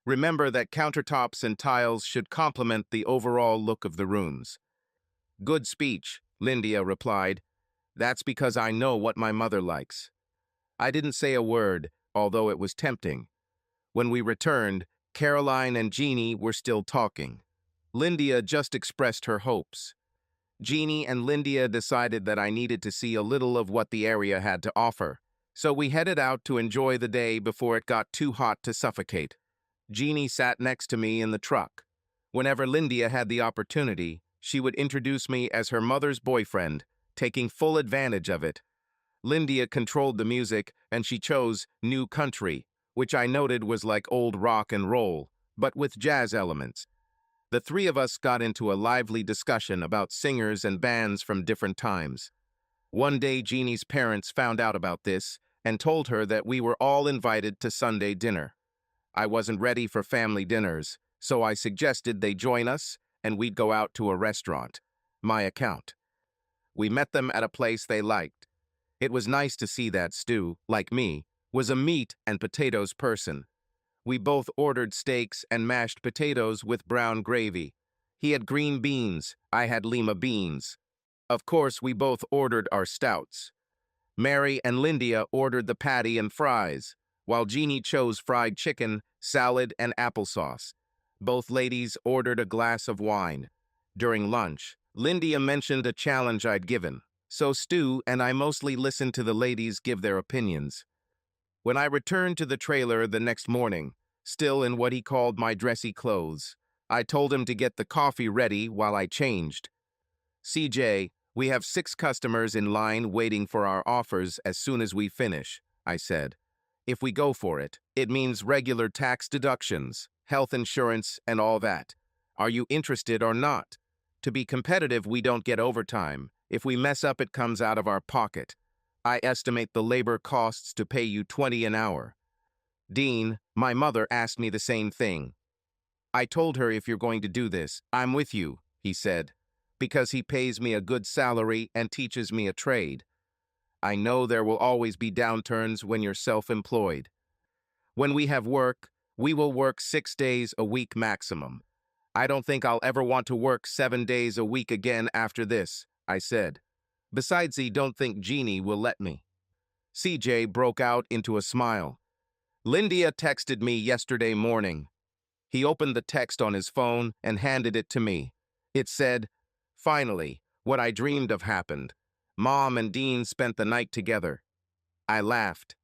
S1: Remember that countertops and tiles should complement the overall look of the rooms. Good speech, Lindia replied. That's because I know what my mother likes. I didn't say a word, although it was tempting. When we returned, Caroline and Jeannie were still talking. Lindia just expressed her hopes. Jeannie and Lindia decided that I needed to see a little of what the area had to offer, so we headed out to enjoy the day before it got too hot to suffocate. Jeannie sat next to me in the truck. Whenever Lindia had the opportunity, she would introduce me as her mother's boyfriend, taking full advantage of it. Lindia controlled the music, and she chose New Country, which I noted was like old rock and roll, but with jazz elements. The 3 of us got into a lively discussion about singers and bands from different times. One day, Jeannie's parents found out about this and told her that we were all invited to Sunday dinner. I wasn't ready for family dinners, so I suggested they join us and we'd go out to a restaurant. My account. We met them at a place they liked. It was nice to see that Stu, like me, was a meat and potatoes person. We both ordered steaks and mashed potatoes with brown gravy. He had green beans, I had lima beans. Of course, we both ordered our stouts. Mary and Lindia ordered the patty and fries, while Jeannie chose fried chicken, salad, and applesauce. Both ladies ordered a glass of wine. During lunch, Lindia mentioned a challenge I'd given, so Stu and I mostly listened to the ladies give their opinions. When I returned to the trailer the next morning, still in what he called my dressy clothes, I told him to get the coffee ready while I changed. CJ, we have 6 customers in line waiting for our offers as soon as we finish, I said. If we go for it, it means regular tax deductions, health insurance, and all that. Are you interested or not? To be competitive, we don't get overtime. If we mess up, it comes out of our pocket. I estimate the labor costs to pay you $20 an hour. Dean, my mother asked me the same thing. I told her if you're going to do this, I'm with you, he said, because he pays me a good salary and teaches me a trade. I know there will always be downturns when you're self-employed. When we have work, we will work 6 days a week maximum. I don't think I'll ever want to work 7 days a week again after this, I said. Besides, I don't think Jeannie will let me. CJ broke out into a smile. Lindia texted me yesterday morning. He opened the text on his phone and handed it to me. It said, "Finally, what I dreamed of happened. Mom and Dean spent the night together." I laughed.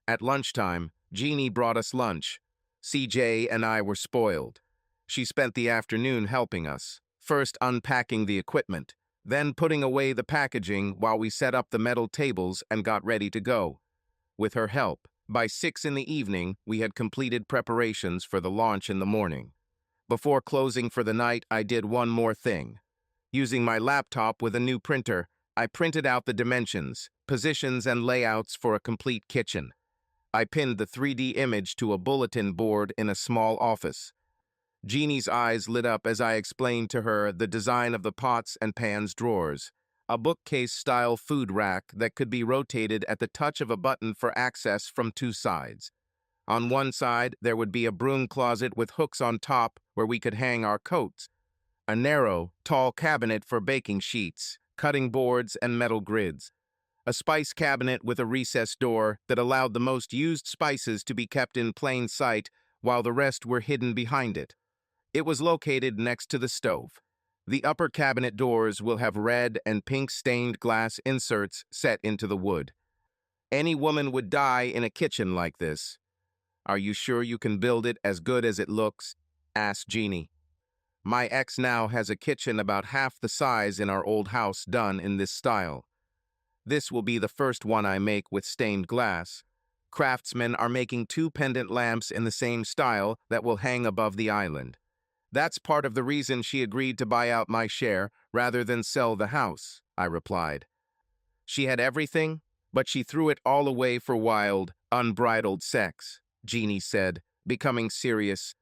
S1: At lunchtime, Jeannie brought us lunch. CJ and I were spoiled. She spent the afternoon helping us. first unpacking the equipment, then putting away the packaging while we set up the metal tables and got ready to go. With her help, by 6 in the evening, we had completed preparations for the launch in the morning. Before closing for the night, I did one more thing. Using my laptop with a new printer, I printed out the dimensions, positions, and layouts for a complete kitchen. I pinned the 3D image to a bulletin board in a small office. Jeannie's eyes lit up as I explained to her the design of the pots and pans drawers, a bookcase-style food rack that could be rotated at the touch of a button for access from two sides. On one side, there would be a broom closet with hooks on top where we could hang our coats, a narrow, tall cabinet for baking sheets, cutting boards, and metal grids, a spice cabinet with a recessed door that allowed the most used spices to be kept in plain sight while the rest were hidden behind it. It was located next to the stove. The upper cabinet doors will have red and pink stained glass inserts set into the wood. Any woman would die in a kitchen like this. "Are you sure you can build it as good as it looks?" asked Jeannie. "My ex now has a kitchen about half the size in our old house done in this style. This will be the first one I make with stained glass. Craftsmen are making 2 pendant lamps in the same style that will hang above the island. That's part of the reason she agreed to buy out my share rather than sell the house," I replied. "She had everything, but she threw it all away for wild, unbridled sex," Jeannie said, becoming serious.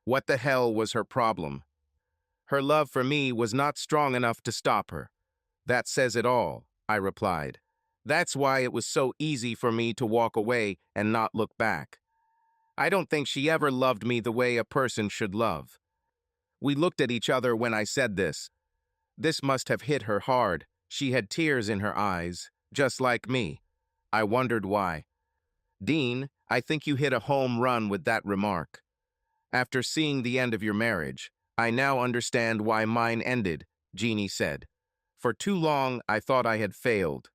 S1: What the hell was her problem? Her love for me was not strong enough to stop her. "That says it all," I replied. "That's why it was so easy for me to walk away and not look back. I don't think she ever loved me the way a person should love." We looked at each other when I said this. This must have hit her hard. She had tears in her eyes, just like me. I wondered why. "Dean, I think you hit a home run with that remark. After seeing the end of your marriage, I now understand why mine ended," Jeannie said. "For too long, I thought I had failed.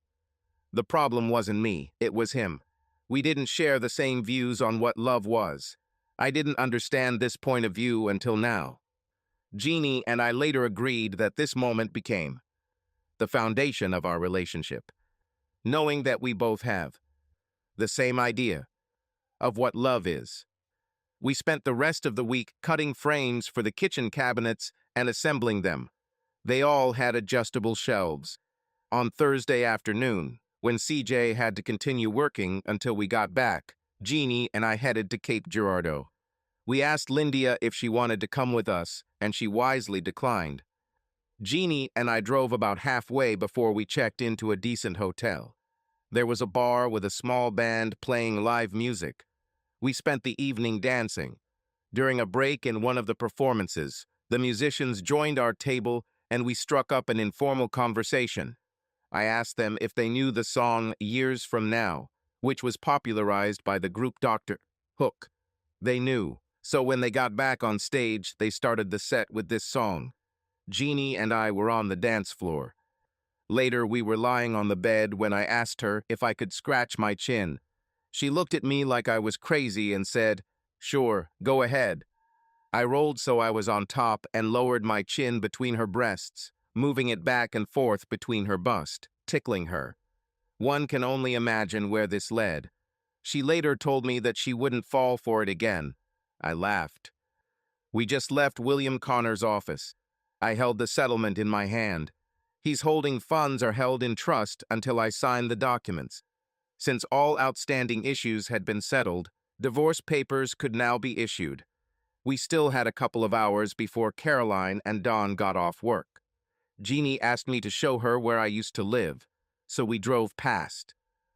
S1: The problem wasn't me, it was him. We didn't share the same views on what love was. I didn't understand this point of view until now." Jeannie and I later agreed that this moment became the foundation of our relationship, knowing that we both have the same idea of what love is. We spent the rest of the week cutting frames for the kitchen cabinets and assembling them. They all had adjustable shelves. On Thursday afternoon, when CJ had to continue working until we got back, Jeannie and I headed to Cape Girardeau. We asked Lindia if she wanted to come with us, and she wisely declined. Jeannie and I drove about halfway before we checked into a decent hotel. There was a bar with a small band playing live music. We spent the evening dancing. During a break in one of the performances, the musicians joined our table and we struck up an informal conversation. I asked them if they knew the song "Years From Now," which was popularized by the group Dr. Hook. They knew, so when they got back on stage, they started the set with this song. Jeannie and I were on the dance floor. Later, we were lying on the bed when I asked her if I could scratch my chin. She looked at me like I was crazy and said, "Sure, go ahead." I rolled so I was on top and lowered my chin between her breasts, moving it back and forth between her bust, tickling her. One can only imagine where this led. She later told me that she wouldn't fall for it again. I laughed. We just left William Connor's office. I held the settlement in my hand. He's holding funds are held in trust until I sign the documents. Since all outstanding issues had been settled, divorce papers could now be issued. We still had a couple of hours before Caroline and Dawn got off work. Jeannie asked me to show her where I used to live, so we drove past.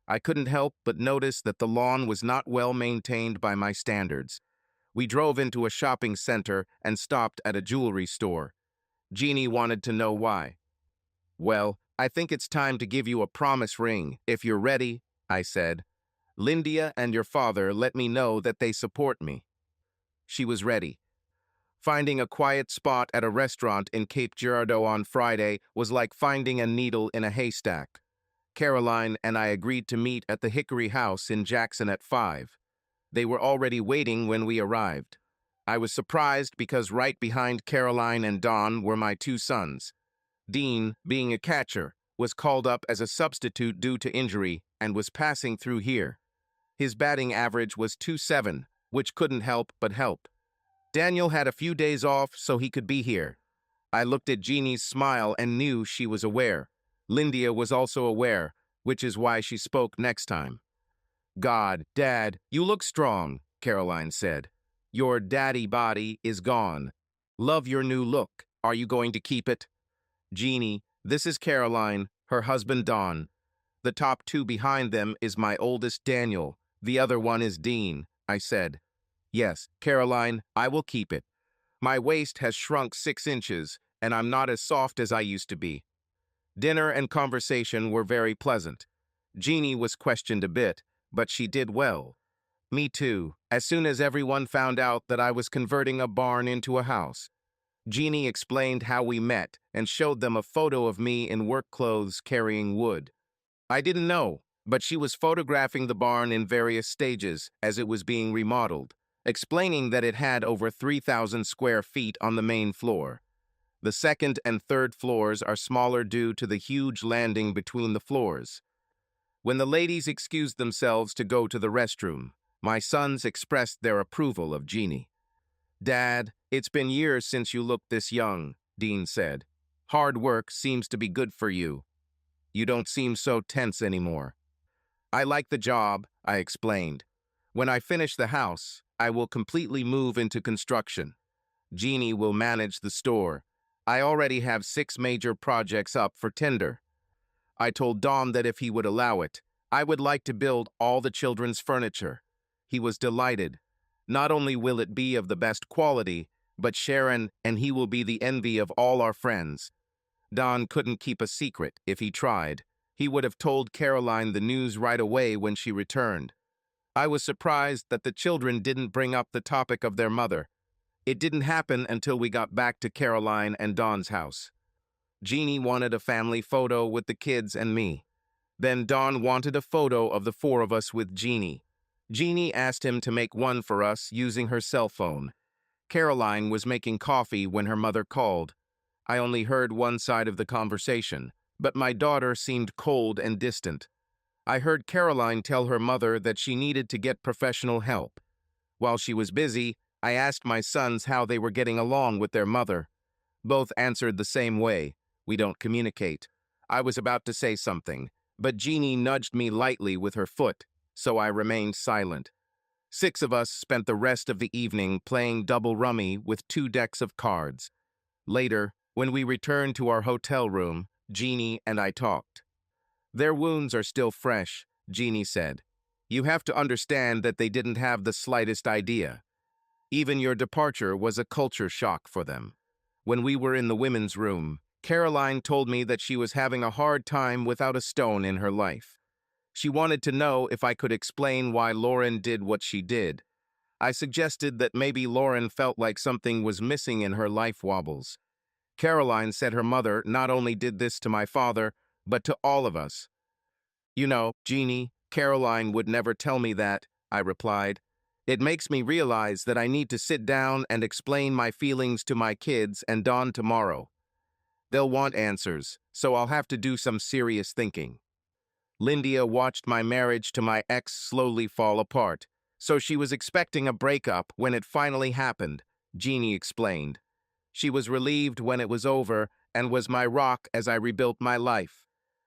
S1: I couldn't help but notice that the lawn was not well maintained by my standards. We drove into a shopping center and stopped at a jewelry store. Jeannie wanted to know why. "Well, I think it's time to give you a promise ring, if you're ready," I said. "Lindia and your father let me know that they support me." She was ready. Finding a quiet spot at a restaurant in Cape Girardeau on Friday was like finding a needle in a haystack. Caroline and I agreed to meet at the Hickory House in Jackson at 5. They were already waiting when we arrived. I was surprised because right behind Caroline and Don were my two sons. Dean, being a catcher, was called up as a substitute due to injury and was passing through here. His batting average was 2.7, which couldn't help but help. Daniel had a few days off so he could be here. I looked at Jeannie's smile and knew she was aware. Lindia was also aware, which is why she spoke next time. God, Dad, you look strong, Caroline said. Your daddy body is gone. Love your new look. Are you going to keep it? Jeannie, this is Caroline, her husband Don. The top two behind them is my oldest Daniel. The other one is Dean, I said. Yes, Caroline, I will keep it. My waist has shrunk 6 inches, and I'm not as soft as I used to be. Dinner and conversation were very pleasant. Jeannie was questioned a bit, but she did well. Me too, as soon as everyone found out that I was converting a barn into a house. Jeannie explained how we met and showed them a photo of me in work clothes carrying wood. I didn't know, but she was photographing the barn in various stages as it was being remodeled, explaining that it had over 3,000 square feet on the main floor. The second and third floors are smaller due to the huge landing between the floors. When the ladies excused themselves to go to the restroom, my sons expressed their approval of Jeannie. Dad, it's been years since you looked this young, Dean said. Hard work seems to be good for you. You don't seem so tense anymore. I like the job, I explained. When I finish the house, I will completely move into construction. Jeannie will manage the store. I already have 6 major projects up for tender. I told Dom that if he would allow it, I would like to build all the children's furniture. He was delighted. Not only will it be of the best quality, but Sharon and he will be the envy of all our friends. Don couldn't keep a secret if he tried. He would have told Caroline the news right away when she returned. I was surprised that the children didn't bring up the topic of their mother. It didn't happen until we got back to Caroline and Don's house. Jeannie wanted a family photo with the kids and me. Then Don wanted a photo of the 4 of us with Jeannie. Jeannie asked him to make one for us using her cell phone. Caroline was making coffee when her mother called. I only heard one side of the conversation, but my daughter seemed cold and distant. I heard Caroline tell her mother that she needed to get professional help. While she was busy, I asked my sons how they were getting along with their mother. Both answered the same way. We don't communicate. I was about to say something, but Jeannie nudged me lightly with her foot, so I remained silent. 6 of us spent the rest of the evening playing double rummy with 2 decks of cards. Later, when we returned to our hotel room, Jeannie and I talked. Their wounds are still fresh, Jeannie said. You have to understand that they didn't have the slightest idea. Even your departure was a culture shock for them. When we were in the women's room, Caroline told me that she was having a hard time without a stone in her life. She wanted to know if I could explain why Lauren did what she did. I suggested that maybe Lauren felt like something was missing in her life wobbles. Caroline said her mother not only did this to my father, but to all of us. You know, Jeannie, Caroline would never tell me that, I replied. It makes me realize that I need to sit down and explain my feelings to my kids and Dawn tomorrow. They'll want answers, so I'll have to do some serious thinking. Lindia watched my marriage to my ex slowly fall apart, so she was expecting a breakup when it finally happened, Jeannie explained. She was relieved when it was over and was my rock as I rebuilt my life.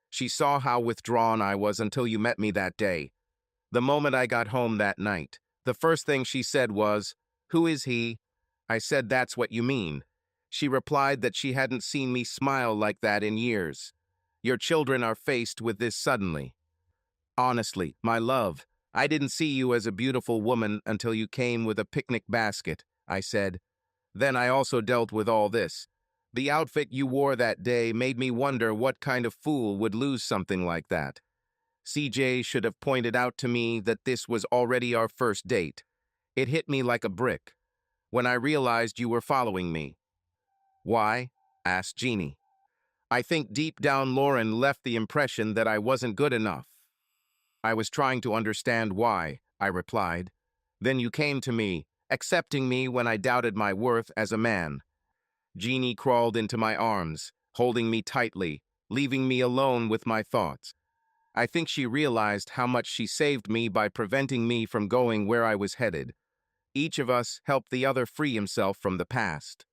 S1: She saw how withdrawn I was until you met me that day. The moment I got home that night, the first thing she said was, "Who is he?" I said, "That's what you mean." She replied that she hadn't seen me smile like that in years. Your children are faced with this suddenly. Honestly, my love, I didn't see you as a beautiful woman until you came with a picnic basket, I said. Then I also dealt with all this. The outfit you wore that day made me wonder what kind of fool would lose something like that. CJ should have pointed out to me that this was already our first date. It hit me like a brick when I realized you were following me. Why? Asked Jeannie. I think deep down Lauren left the impression that I wasn't good enough. I was trying to understand why, I replied. Then you came to me, accepting me when I doubted my worth as a man. Jeannie crawled into my arms, holding me tightly, leaving me alone with my thoughts. I think she realized how much she saved me by preventing me from going where I was headed. Each of us helped the other free himself from the past.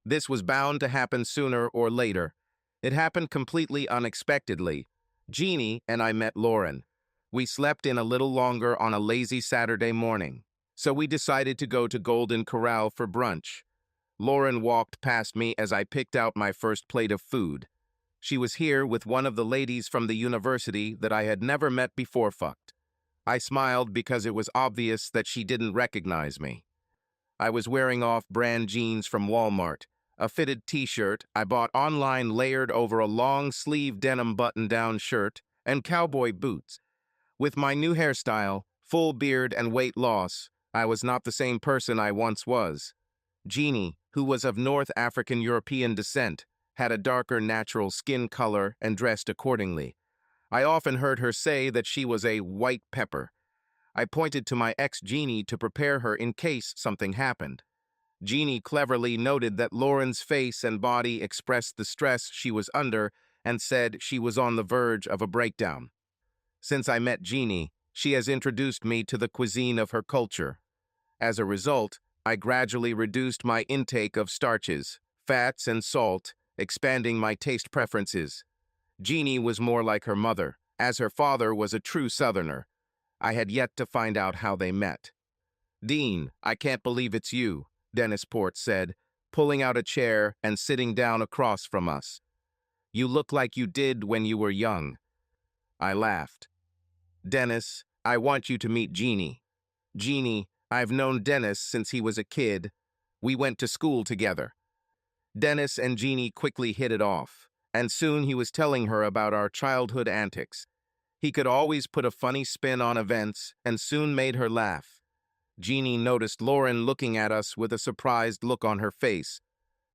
S1: This was bound to happen sooner or later. It happened completely unexpectedly. Jeannie and I met Lauren. We slept in a little longer on a lazy Saturday morning, so we decided to go to Golden Corral for brunch. Lauren walked past me as I picked out my first plate of food. She was here with one of the ladies from the university that I had never met before. Fucked. I smiled because it was obvious that she didn't recognize me. I was wearing off-brand jeans from Walmart, a fitted t-shirt I bought online layered over a long-sleeve denim button-down shirt, and cowboy boots. With my new hairstyle, full beard, and weight loss, I was not the same person I once was. Jeannie, who was of North African European descent, had a darker natural skin color and dressed accordingly. I often heard her say that she was a white pepper. I pointed to my ex Jeannie to prepare her in case something happened. Jeannie cleverly noted that Lauren's face and body expressed the stress she was under and said she was on the verge of a breakdown. Since I met Jeannie, she has introduced me to the cuisine of her culture. As a result, I gradually reduced my intake of starches, fats, and salt, expanding my taste preferences. Jeannie was more like her mother, as her father was a true Southerner. I had yet to find out how they met. "Dean, I can't believe it's you," Dennis Port said, pulling out a chair and sitting down across from us. "You look like you did when you were young." I laughed. "Dennis, I want you to meet Jeannie." "Jeannie, I've known Dennis since he was a kid. We went to school together." Dennis and Jeannie quickly hit it off, and soon he was telling her about our childhood antics. He could always put a funny spin on events and soon made her laugh. Jeannie noticed Lauren looking at us with a surprised look on her face.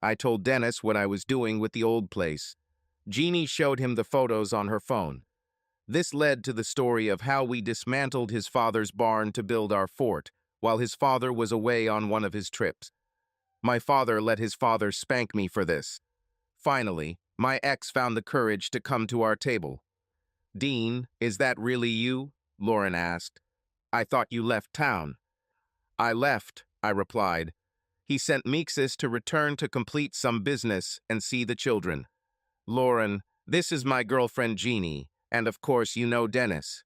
S1: I told Dennis what I was doing with the old place. Jeannie showed him the photos on her phone. This led to the story of how we dismantled his father's barn to build our fort, while his father was away on one of his trips. My father let his father spank me for this. Finally, my ex found the courage to come to our table. "Dean, is that really you?" Lauren asked. "I thought you left town." "I left," I replied. "He sent Meeksis to return to complete some business and see the children." "Lauren, this is my girlfriend Jeannie, and of course you know Dennis."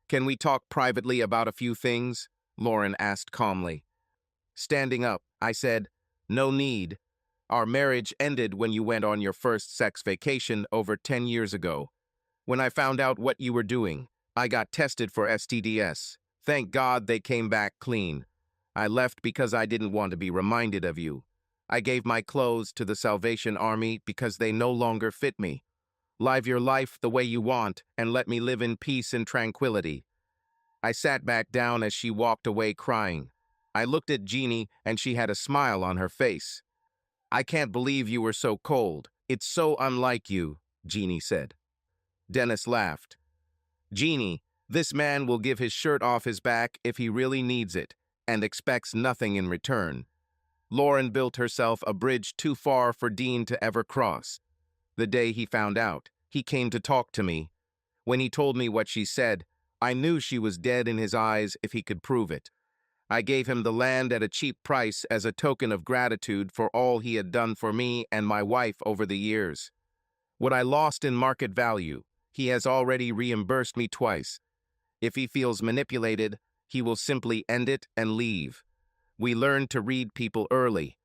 S1: "Can we talk privately about a few things?" Lauren asked calmly. Standing up, I said, "No need. Our marriage ended when you went on your first sex vacation over 10 years ago. When I found out what you were doing, I got tested for STDs. Thank God they came back clean. I left because I didn't want to be reminded of you. I gave my clothes to the Salvation Army because they no longer fit me. Live your life the way you want and let me live in peace and tranquility." I sat back down as she walked away crying. I looked at Jeannie and she had a smile on her face. "I can't believe you were so cold. It's so unlike you," Jeannie said. Dennis laughed. "Jeannie, this man will give his shirt off his back if he really needs it, and expects nothing in return." Lauren built herself a bridge too far for Dean to ever cross. The day he found out, he came to talk to me. When he told me what she said, I knew she was dead in his eyes if he could prove it. I gave him the land at a cheap price as a token of gratitude for all he had done for me and my wife over the years. What I lost in market value, he has already reimbursed me twice. If he feels manipulated, he will simply end it and leave. We learned to read people early.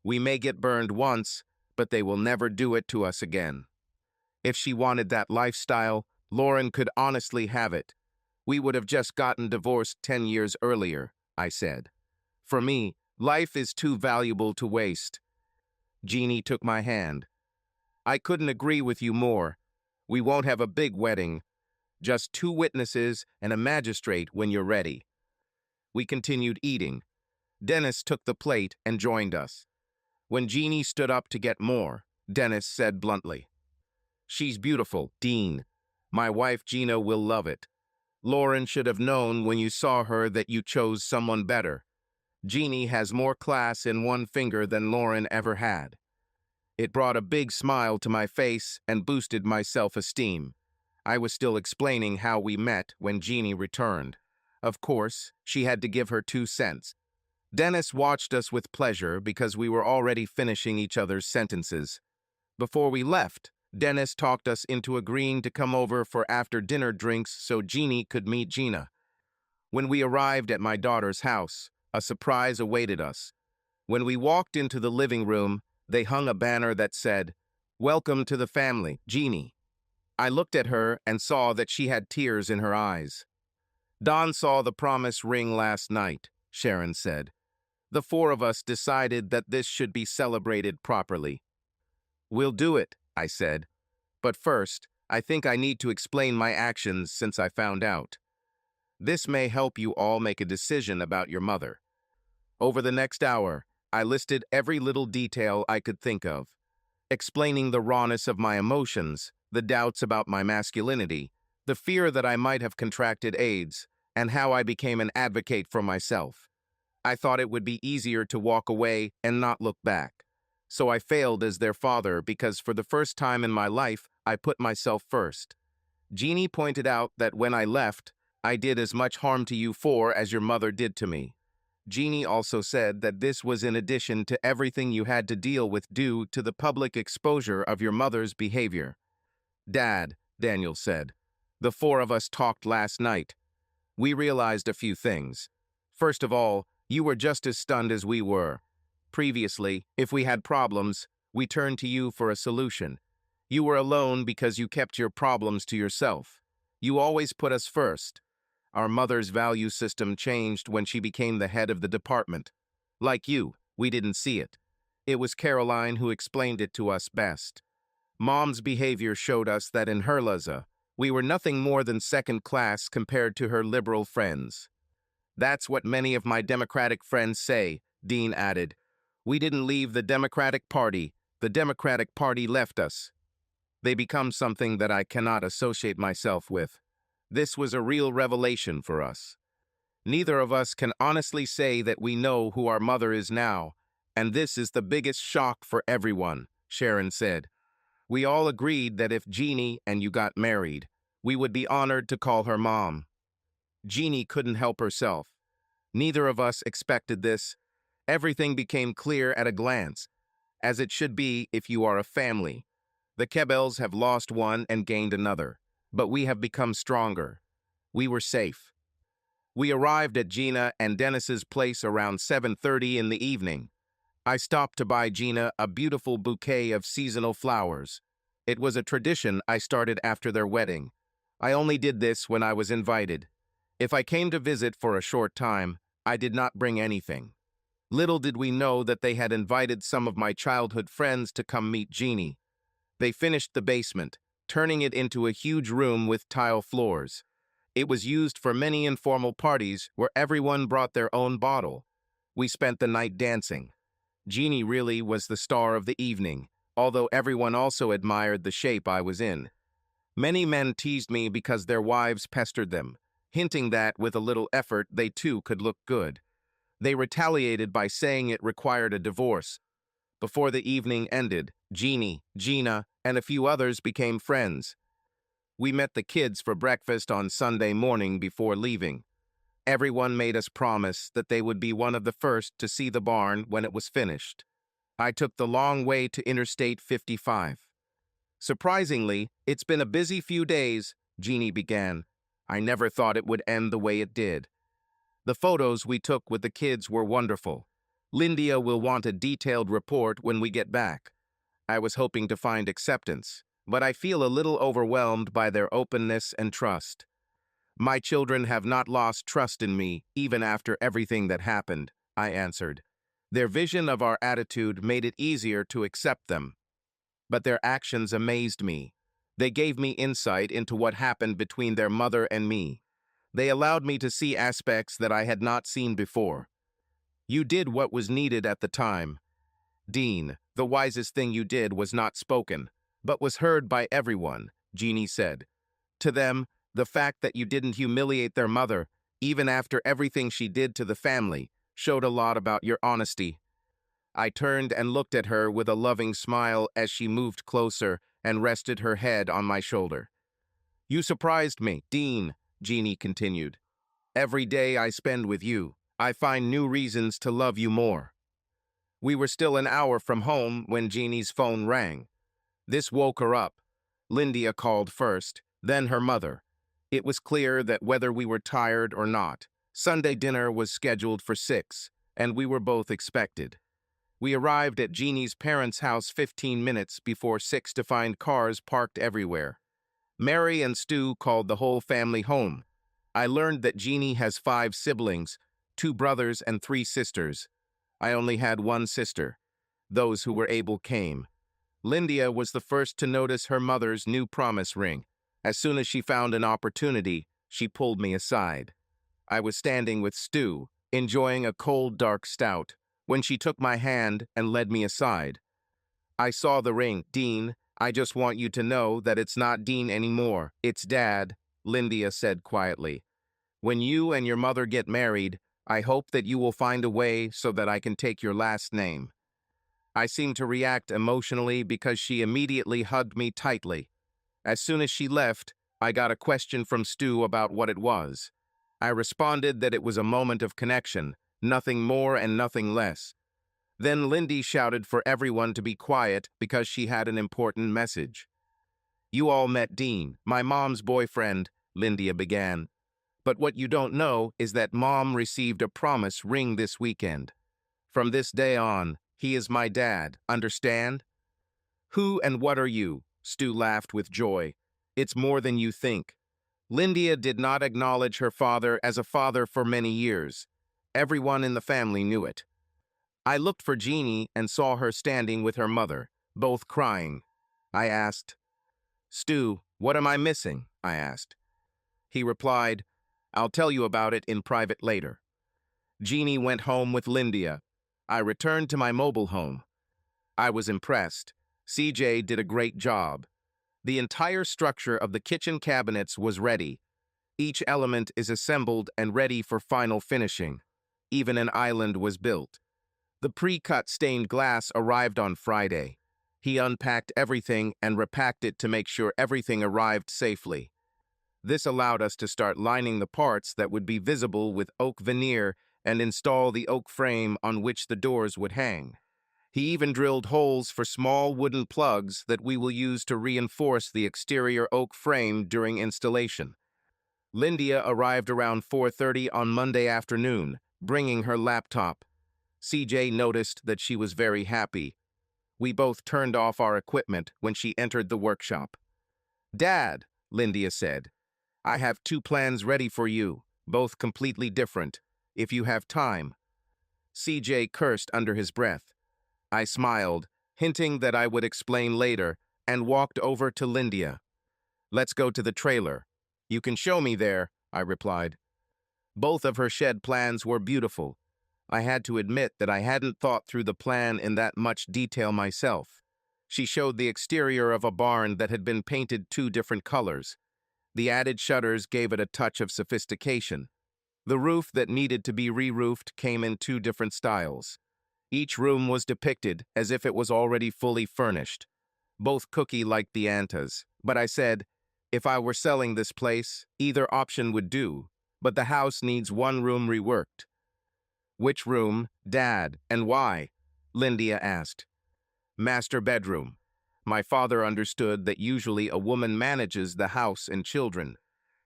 S1: We may get burned once, but they will never do it to us again. If she wanted that lifestyle, Lauren could honestly have it. We would have just gotten divorced 10 years earlier, I said. For me, life is too valuable to waste. Jeannie took my hand. I couldn't agree with you more. We won't have a big wedding. Just 2 witnesses and a magistrate when you're ready. We continued eating. Dennis took the plate and joined us. When Jeannie stood up to get more, Dennis said bluntly, "She's beautiful, Dean. My wife Gina will love it. Lauren should have known when you saw her that you chose someone better." Jeannie has more class in one finger than Lauren ever had. It brought a big smile to my face and boosted my self-esteem. I was still explaining how we met when Jeannie returned. Of course, she had to give her 2 cents. Dennis watched us with pleasure because we were already finishing each other's sentences. Before we left, Dennis talked us into agreeing to come over for after-dinner drinks so Jeannie could meet Gina. When we arrived at my daughter's house, a surprise awaited us. When we walked into the living room, they hung a banner that said, "Welcome to the family, Jeannie." I looked at her and saw that she had tears in her eyes. "Don saw the promise ring last night," Sharon said. "The four of us decided that this should be celebrated properly." "We'll do it," I said. "But first, I think I need to explain my actions since I found out. This may help you all make a decision about your mother." Over the next hour, I listed every little detail I could think of, explaining the rawness of my emotions, the doubts about my masculinity, the fear that I might have contracted AIDS, and how I became an advocate for myself. I thought it would be easier to walk away and not look back. So I failed as their father because for the first time in my life, I put myself first. Jeannie pointed out that when I left, I did as much harm to you four as your mother did to me. Jeannie also said that this was in addition to everything you had to deal with due to the public exposure of your mother's behavior. "Dad," Daniel said, "the four of us talked last night. We realized a few things. First of all, you were just as stunned as we were. Previously, if we had problems, we turned to you for a solution. You were alone because you kept your problems to yourself. You always put us first. Our mother's value system changed when she became the head of the department. Like you, we didn't see it. It was Caroline who explained it to us best. Mom's behavior showed us that in her Liza, we were nothing more than second class compared to her liberal friends. That's what many of my Democratic friends say," Dean added. "We didn't leave the Democratic Party. The Democratic Party left us. They become something that I cannot associate myself with. This was a real revelation for us. Neither of us can honestly say that we know who our mother is now, and this is the biggest shock for everyone," Sharon said. "We all agreed that if Jeannie and you got married, we would be honored to call her mom." Jeannie couldn't help herself. Neither of us expected this. Everything became clear at a glance, as it should be if you are a family. The Kebels have lost one and gained another, but we have become stronger. We were safe. We arrived at Gina and Dennis's place around 7:30 in the evening. I stopped to buy Gina a beautiful bouquet of seasonal flowers. It was a tradition I started after their wedding. I only did this when I was invited. If I came to visit for a short time, I did not bring anything. Little did we know that they had invited some of my childhood friends to come meet Jeannie. They finished the basement, turning it into a huge room with tile floors. It was used for many informal parties where everyone brought their own bottle. We spent the night dancing. Jeannie really was the star of the evening, although everyone also admired the shape I was in. Many men teased me because their wives pestered them, hinting that with a little effort they too could look good. They retaliated by saying it required a divorce. Before the evening ended, Jeannie, Gina, and a few others became friends. We met the kids for breakfast on Sunday morning before leaving. Everyone made us promise that they would be one of the first to see the barn when it was finished. I took the long way to Interstate 55. "Surprisingly, it's been a busy few days," Jeannie began. "I never thought it would end the way it did. The photos we took with the kids were wonderful. Lindia will want a detailed report when we get back. I was hoping to find acceptance, but I feel a little overwhelmed by their openness and trust. My children have not lost trust in me, even after everything that happened," I answered. Their vision of our attitude made it easier to accept them. But their actions amazed me. They gave me insight into what happened between their mother and me. They allowed me to see aspects that I had not seen before. "You did what was needed at the time. Dean, the wisest thing you did was not spoken, but was heard by everyone," Jeannie said. To them, the fact that you didn't humiliate their mother, even after everything she did to the family, Showed a lot about your honesty. I turned and looked at her with a loving smile as she moved closer and rested her head on my shoulder. You surprised me, Dean, Jeannie continued. Every day I spend with you, I find new reasons to love you more. We were still an hour from home when Jeannie's phone rang. This woke her up. Lindia called first, then her mother. It was clear that whether we were tired or not, Sunday dinner was scheduled for 6, and we were both expected. We arrived at Jeannie's parents' house 15 minutes before 6 to find cars parked everywhere. Mary and Stu called the whole family home. I learned that Jeannie has 5 siblings, 2 brothers and 3 sisters. I only had 1 sister. Those who were able came. Lindia was the first to notice her mother's new promise ring. As soon as she found an opportunity, she pulled me aside. I was standing with Stu, enjoying a cold, dark stout, when she took my hand and led me aside. I saw the ring, Dean. I just want you to know that it's not Dean anymore. It's Dad, Lindia said quietly. When you and your mother get married, I hope that you will find a way so that I can take your last name. I seemed to react emotionally because she immediately hugged me tightly. As soon as she left, I got a question from Stu about what it was. I responded that it was a moment of connection, nothing more and nothing less. Then Lindy shouted for everyone to be quiet because she had an important message. You all met Dean, my mom's boyfriend, Lindia began. But what you don't know is that Mom received a promise ring this weekend. From this day on, he is my dad, understand? Who and what are you? Stu laughed with joy. It's more than you think. Lindia did not acknowledge her father as a father for many years. Everyone in the family knew it. I looked for Jeannie and saw her standing with her mother, both crying. I asked, Stu, what am I missing? I asked. He replied, I'll tell you about it in private later. Jeannie went home with Lindia. I returned to my mobile home. I was impressed. CJ did a great job. The entire structure of the kitchen cabinets was ready. Each element is assembled and ready for final finishing. Even an island was built. The pre-cut stained glass arrived on Friday. He unpacked everything and repacked it to make sure everything arrived safely. This allowed us to start lining the parts that would be visible with oak veneer and install the oak frame on which the doors would hang. He even drilled holes for small wooden plugs that we will use to reinforce the exterior oak frame during installation. Lindia arrived around 4:30 on Monday afternoon, bringing her laptop. CJ noticed that she was very happy. We both turned off our equipment when she entered the workshop. Dad, Lindia said, I have 2 plans ready for you, both completely different, if you have time. CJ cursed under his breath. I smiled, hinting that I would explain later, and walked over to Lindia. Let's go to the trailer. You can show me there, I replied. Both of her shed plans were beautiful. I had to admit that I hadn't thought through the plan in that much detail myself. She showed the exterior of a barn that had been painted 2 different colors. The added shutters gave it a touch of sophistication. The roof that needed to be re-roofed came in 2 different styles. Each room was depicted as if it was already fully furnished. Both Cookie liked the Antas, but I said, if I were selling this place, either option would do, but the house needs 1 room reworked. Which room, Dad, and why? Lindia asked. Master bedroom. My father understood that usually a woman manages the house and children.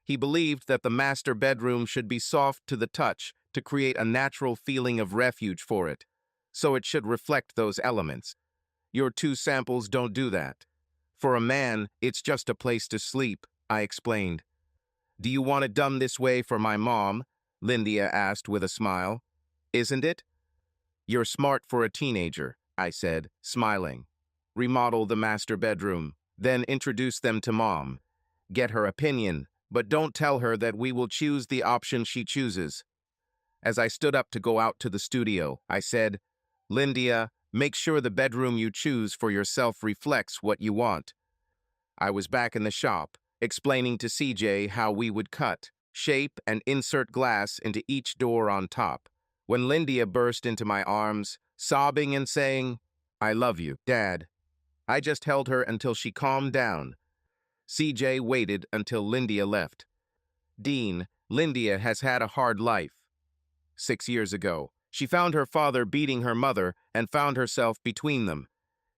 S1: He believed that the master bedroom should be soft to the touch to create a natural feeling of refuge for it, so it should reflect those elements. Your 2 samples don't do that. For a man, it's just a place to sleep, I explained. Do you want it done this way for my mom? Lindia asked with a smile. Isn't it? You're smart for a teenager, I said, smiling. Remodel the master bedroom, then introduce them to Mom. Get her opinion, but don't tell her that we will choose the option she chooses. As I stood up to go out to the studio, I said, Lindia, make sure the bedroom you choose for yourself reflects what you want. I was back in the shop, explaining to CJ how we would cut, shape, and insert glass into each door on top. when Lindia burst into my arms, sobbing and saying, "I love you, Dad." I just held her until she calmed down. CJ waited until Lindia left. Dean, Lindia has had a hard life. 6 years ago, she found her father beating her mother and found herself between them.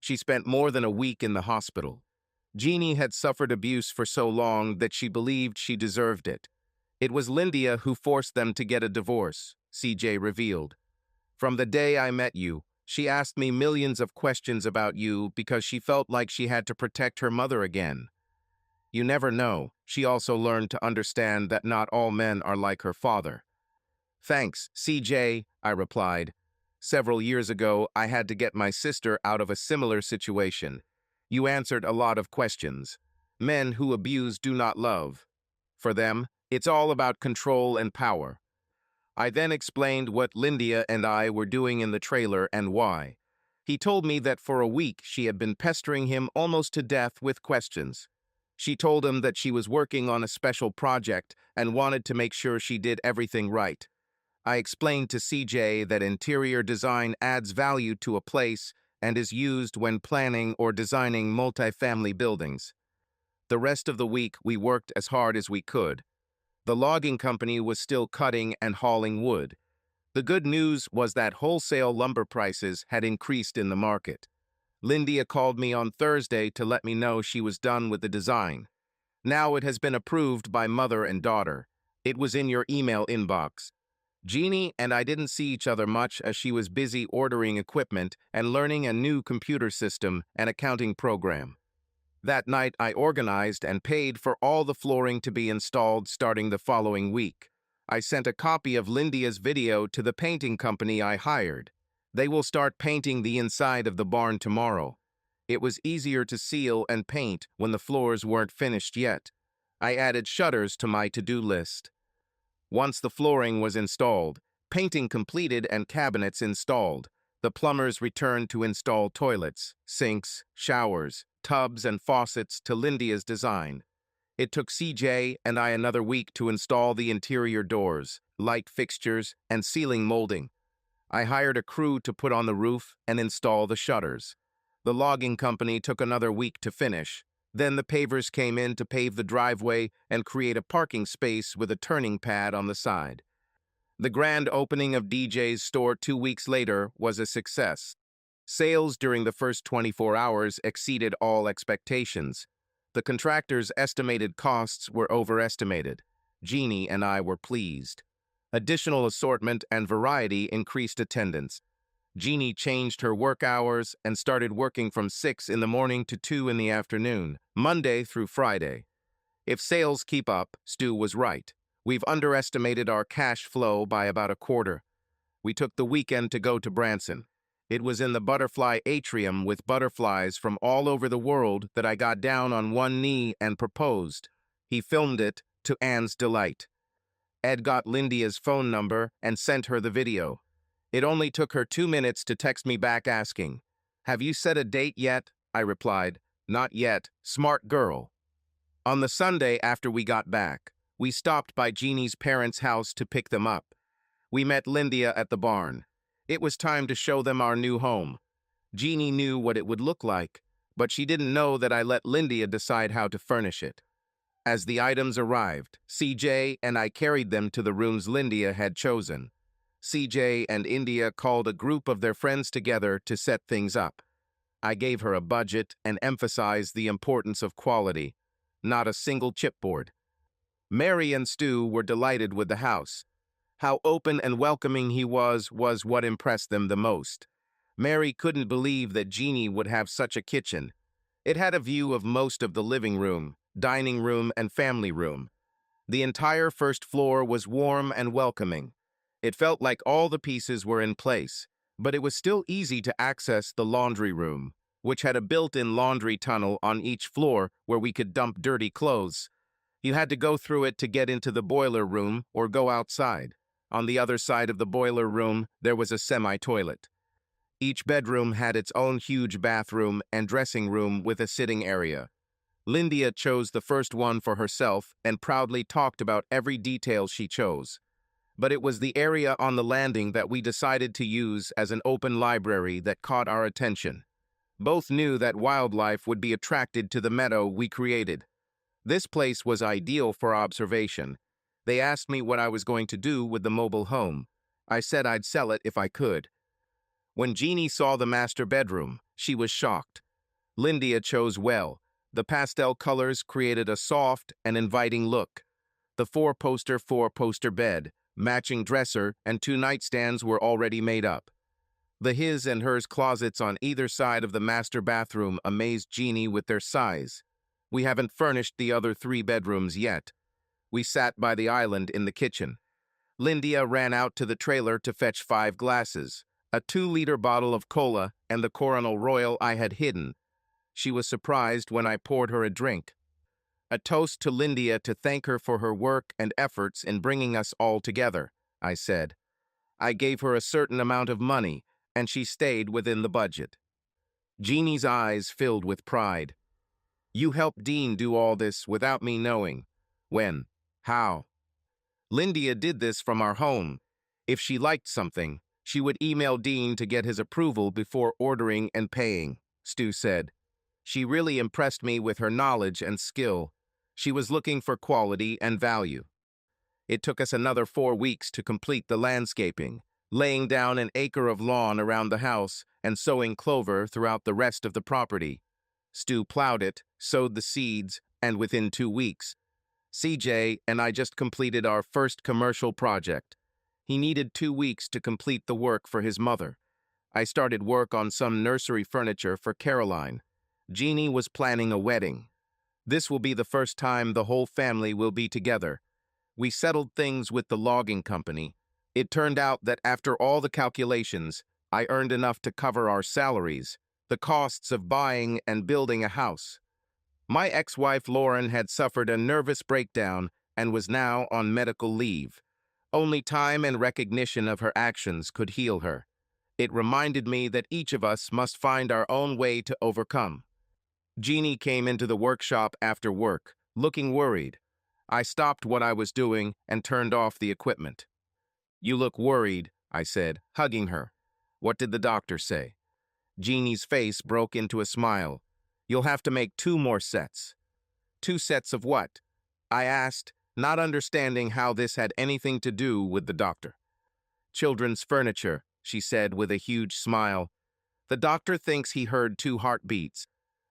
S1: She spent more than a week in the hospital. Jeannie had suffered abuse for so long that she believed she deserved it. It was Lindia who forced them to get a divorce, CJ revealed. From the day I met you, she asked me millions of questions about you because she felt like she had to protect her mother again. You never know, she also learned to understand that not all men are like her father. Thanks, CJ, I replied. Several years ago, I had to get my sister out of a similar situation. You answered a lot of questions. Men who abuse do not love. For them, it's all about control and power. I then explained what Lindia and I were doing in the trailer and why. He told me that for a week she had been pestering him almost to death with questions. She told him that she was working on a special project and wanted to make sure she did everything right. I explained to CJ that interior design adds value to a place and is used when planning or designing multifamily buildings. The rest of the week, we worked as hard as we could. The logging company was still cutting and hauling wood. The good news was that wholesale lumber prices had increased in the market. Lindia called me on Thursday to let me know she was done with the design. Now it has been approved by mother and daughter. It was in your email inbox. Jeannie and I didn't see each other much as she was busy ordering equipment and learning a new computer system and accounting program. That night, I organized and paid for all the flooring to be installed starting the following week. I sent a copy of Lindia's video to the painting company I hired. They will start painting the inside of the barn tomorrow. It was easier to seal and paint when the floors weren't finished yet. I added shutters to my to-do list. Once the flooring was installed, painting completed and cabinets installed, the plumbers returned to install toilets, sinks, showers, tubs, and faucets to Lindia's design. It took CJ and I another week to install the interior doors, light fixtures, and ceiling molding. I hired a crew to put on the roof and install the shutters. The logging company took another week to finish. Then the pavers came in to pave the driveway and create a parking space with a turning pad on the side. The grand opening of DJ's store 2 weeks later was a success. Sales during the first 24 hours exceeded all expectations. The contractor's estimated costs were overestimated. Jeannie and I were pleased. Additional assortment and variety increased attendance. Jeannie changed her work hours and started working from 6 in the morning to 2 in the afternoon, Monday through Friday. If sales keep up, Stu was right. We've underestimated our cash flow by about a quarter. We took the weekend to go to Branson. It was in the butterfly atrium with butterflies from all over the world that I got down on one knee and proposed. He filmed it, to Anne's delight. Ed got Lindia's phone number and sent her the video. It only took her 2 minutes to text me back asking, "Have you set a date yet?" I replied, "Not yet, smart girl." On the Sunday after we got back, we stopped by Jeannie's parents' house to pick them up. We met Lindia at the barn. It was time to show them our new home. Jeannie knew what it would look like, but she didn't know that I let Lindia decide how to furnish it. As the items arrived, CJ and I carried them to the rooms Lindia had chosen. CJ and India called a group of their friends together to set things up. I gave her a budget and emphasized the importance of quality, not a single chipboard. Mary and Stu were delighted with the house. How open and welcoming he was what impressed them the most. Mary couldn't believe that Jeannie would have such a kitchen. It had a view of most of the living room, dining room, and family room. The entire first floor was warm and welcoming. It felt like all the pieces were in place, but it was still easy to access the laundry room, which had a built-in laundry tunnel on each floor where we could dump dirty clothes. You had to go through it to get into the boiler room or go outside. On the other side of the boiler room, there was a semi-toilet. Each bedroom had its own huge bathroom and dressing room with a sitting area. Lindia chose the first one for herself and proudly talked about every detail she chose. but it was the area on the landing that we decided to use as an open library that caught our attention. Both knew that wildlife would be attracted to the meadow we created. This place was ideal for observation. They asked me what I was going to do with the mobile home. I said I'd sell it if I could. When Jeannie saw the master bedroom, she was shocked. Lindia chose well. The pastel colors created a soft and inviting look. The four-poster bed, matching dresser, and 2 nightstands were already made up. The his and hers closets on either side of the master bathroom amazed Jeannie with their size. We haven't furnished the other 3 bedrooms yet. We sat by the island in the kitchen. Lindia ran out to the trailer to fetch 5 glasses, a 2-liter bottle of cola, and the Coronel Royal I had hidden. She was surprised when I poured her a drink. A toast to Lindia to thank her for her work and efforts in bringing us all together, I said. I gave her a certain amount of money, and she stayed within the budget. Jeannie's eyes filled with pride. You helped Dean do all this without me knowing. When? How? Lindia did this from our home. If she liked something, she would email Dean to get his approval before ordering and paying, Stu said. She really impressed me with her knowledge and skill. She was looking for quality and value. It took us another 4 weeks to complete the landscaping, laying down an acre of lawn around the house and sowing clover throughout the rest of the property. Stu plowed it, sowed the seeds, and within 2 weeks, CJ and I just completed our first commercial project. He needed 2 weeks to complete the work for his mother. I started work on some nursery furniture for Caroline. Jeannie was planning a wedding. This will be the first time the whole family will be together. We settled things with the logging company. It turned out that after all the calculations, I earned enough to cover our salaries, the costs of buying and building a house. My ex-wife Lauren had suffered a nervous breakdown and was now on medical leave. Only time and recognition of her actions could heal her. It reminded me that each of us must find our own way to overcome. Jeannie came into the workshop after work, looking worried. I stopped what I was doing and turned off the equipment. You look worried, I said, hugging her. What did the doctor say? Jeannie's face broke into a smile. You'll have to make 2 more sets. 2 sets of what? I asked, not understanding how this had anything to do with the doctor. Children's furniture, she said with a huge smile. The doctor thinks he heard 2 heartbeats.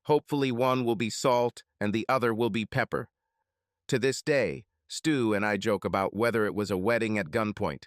S1: Hopefully one will be salt and the other will be pepper. To this day, Stu and I joke about whether it was a wedding at gunpoint.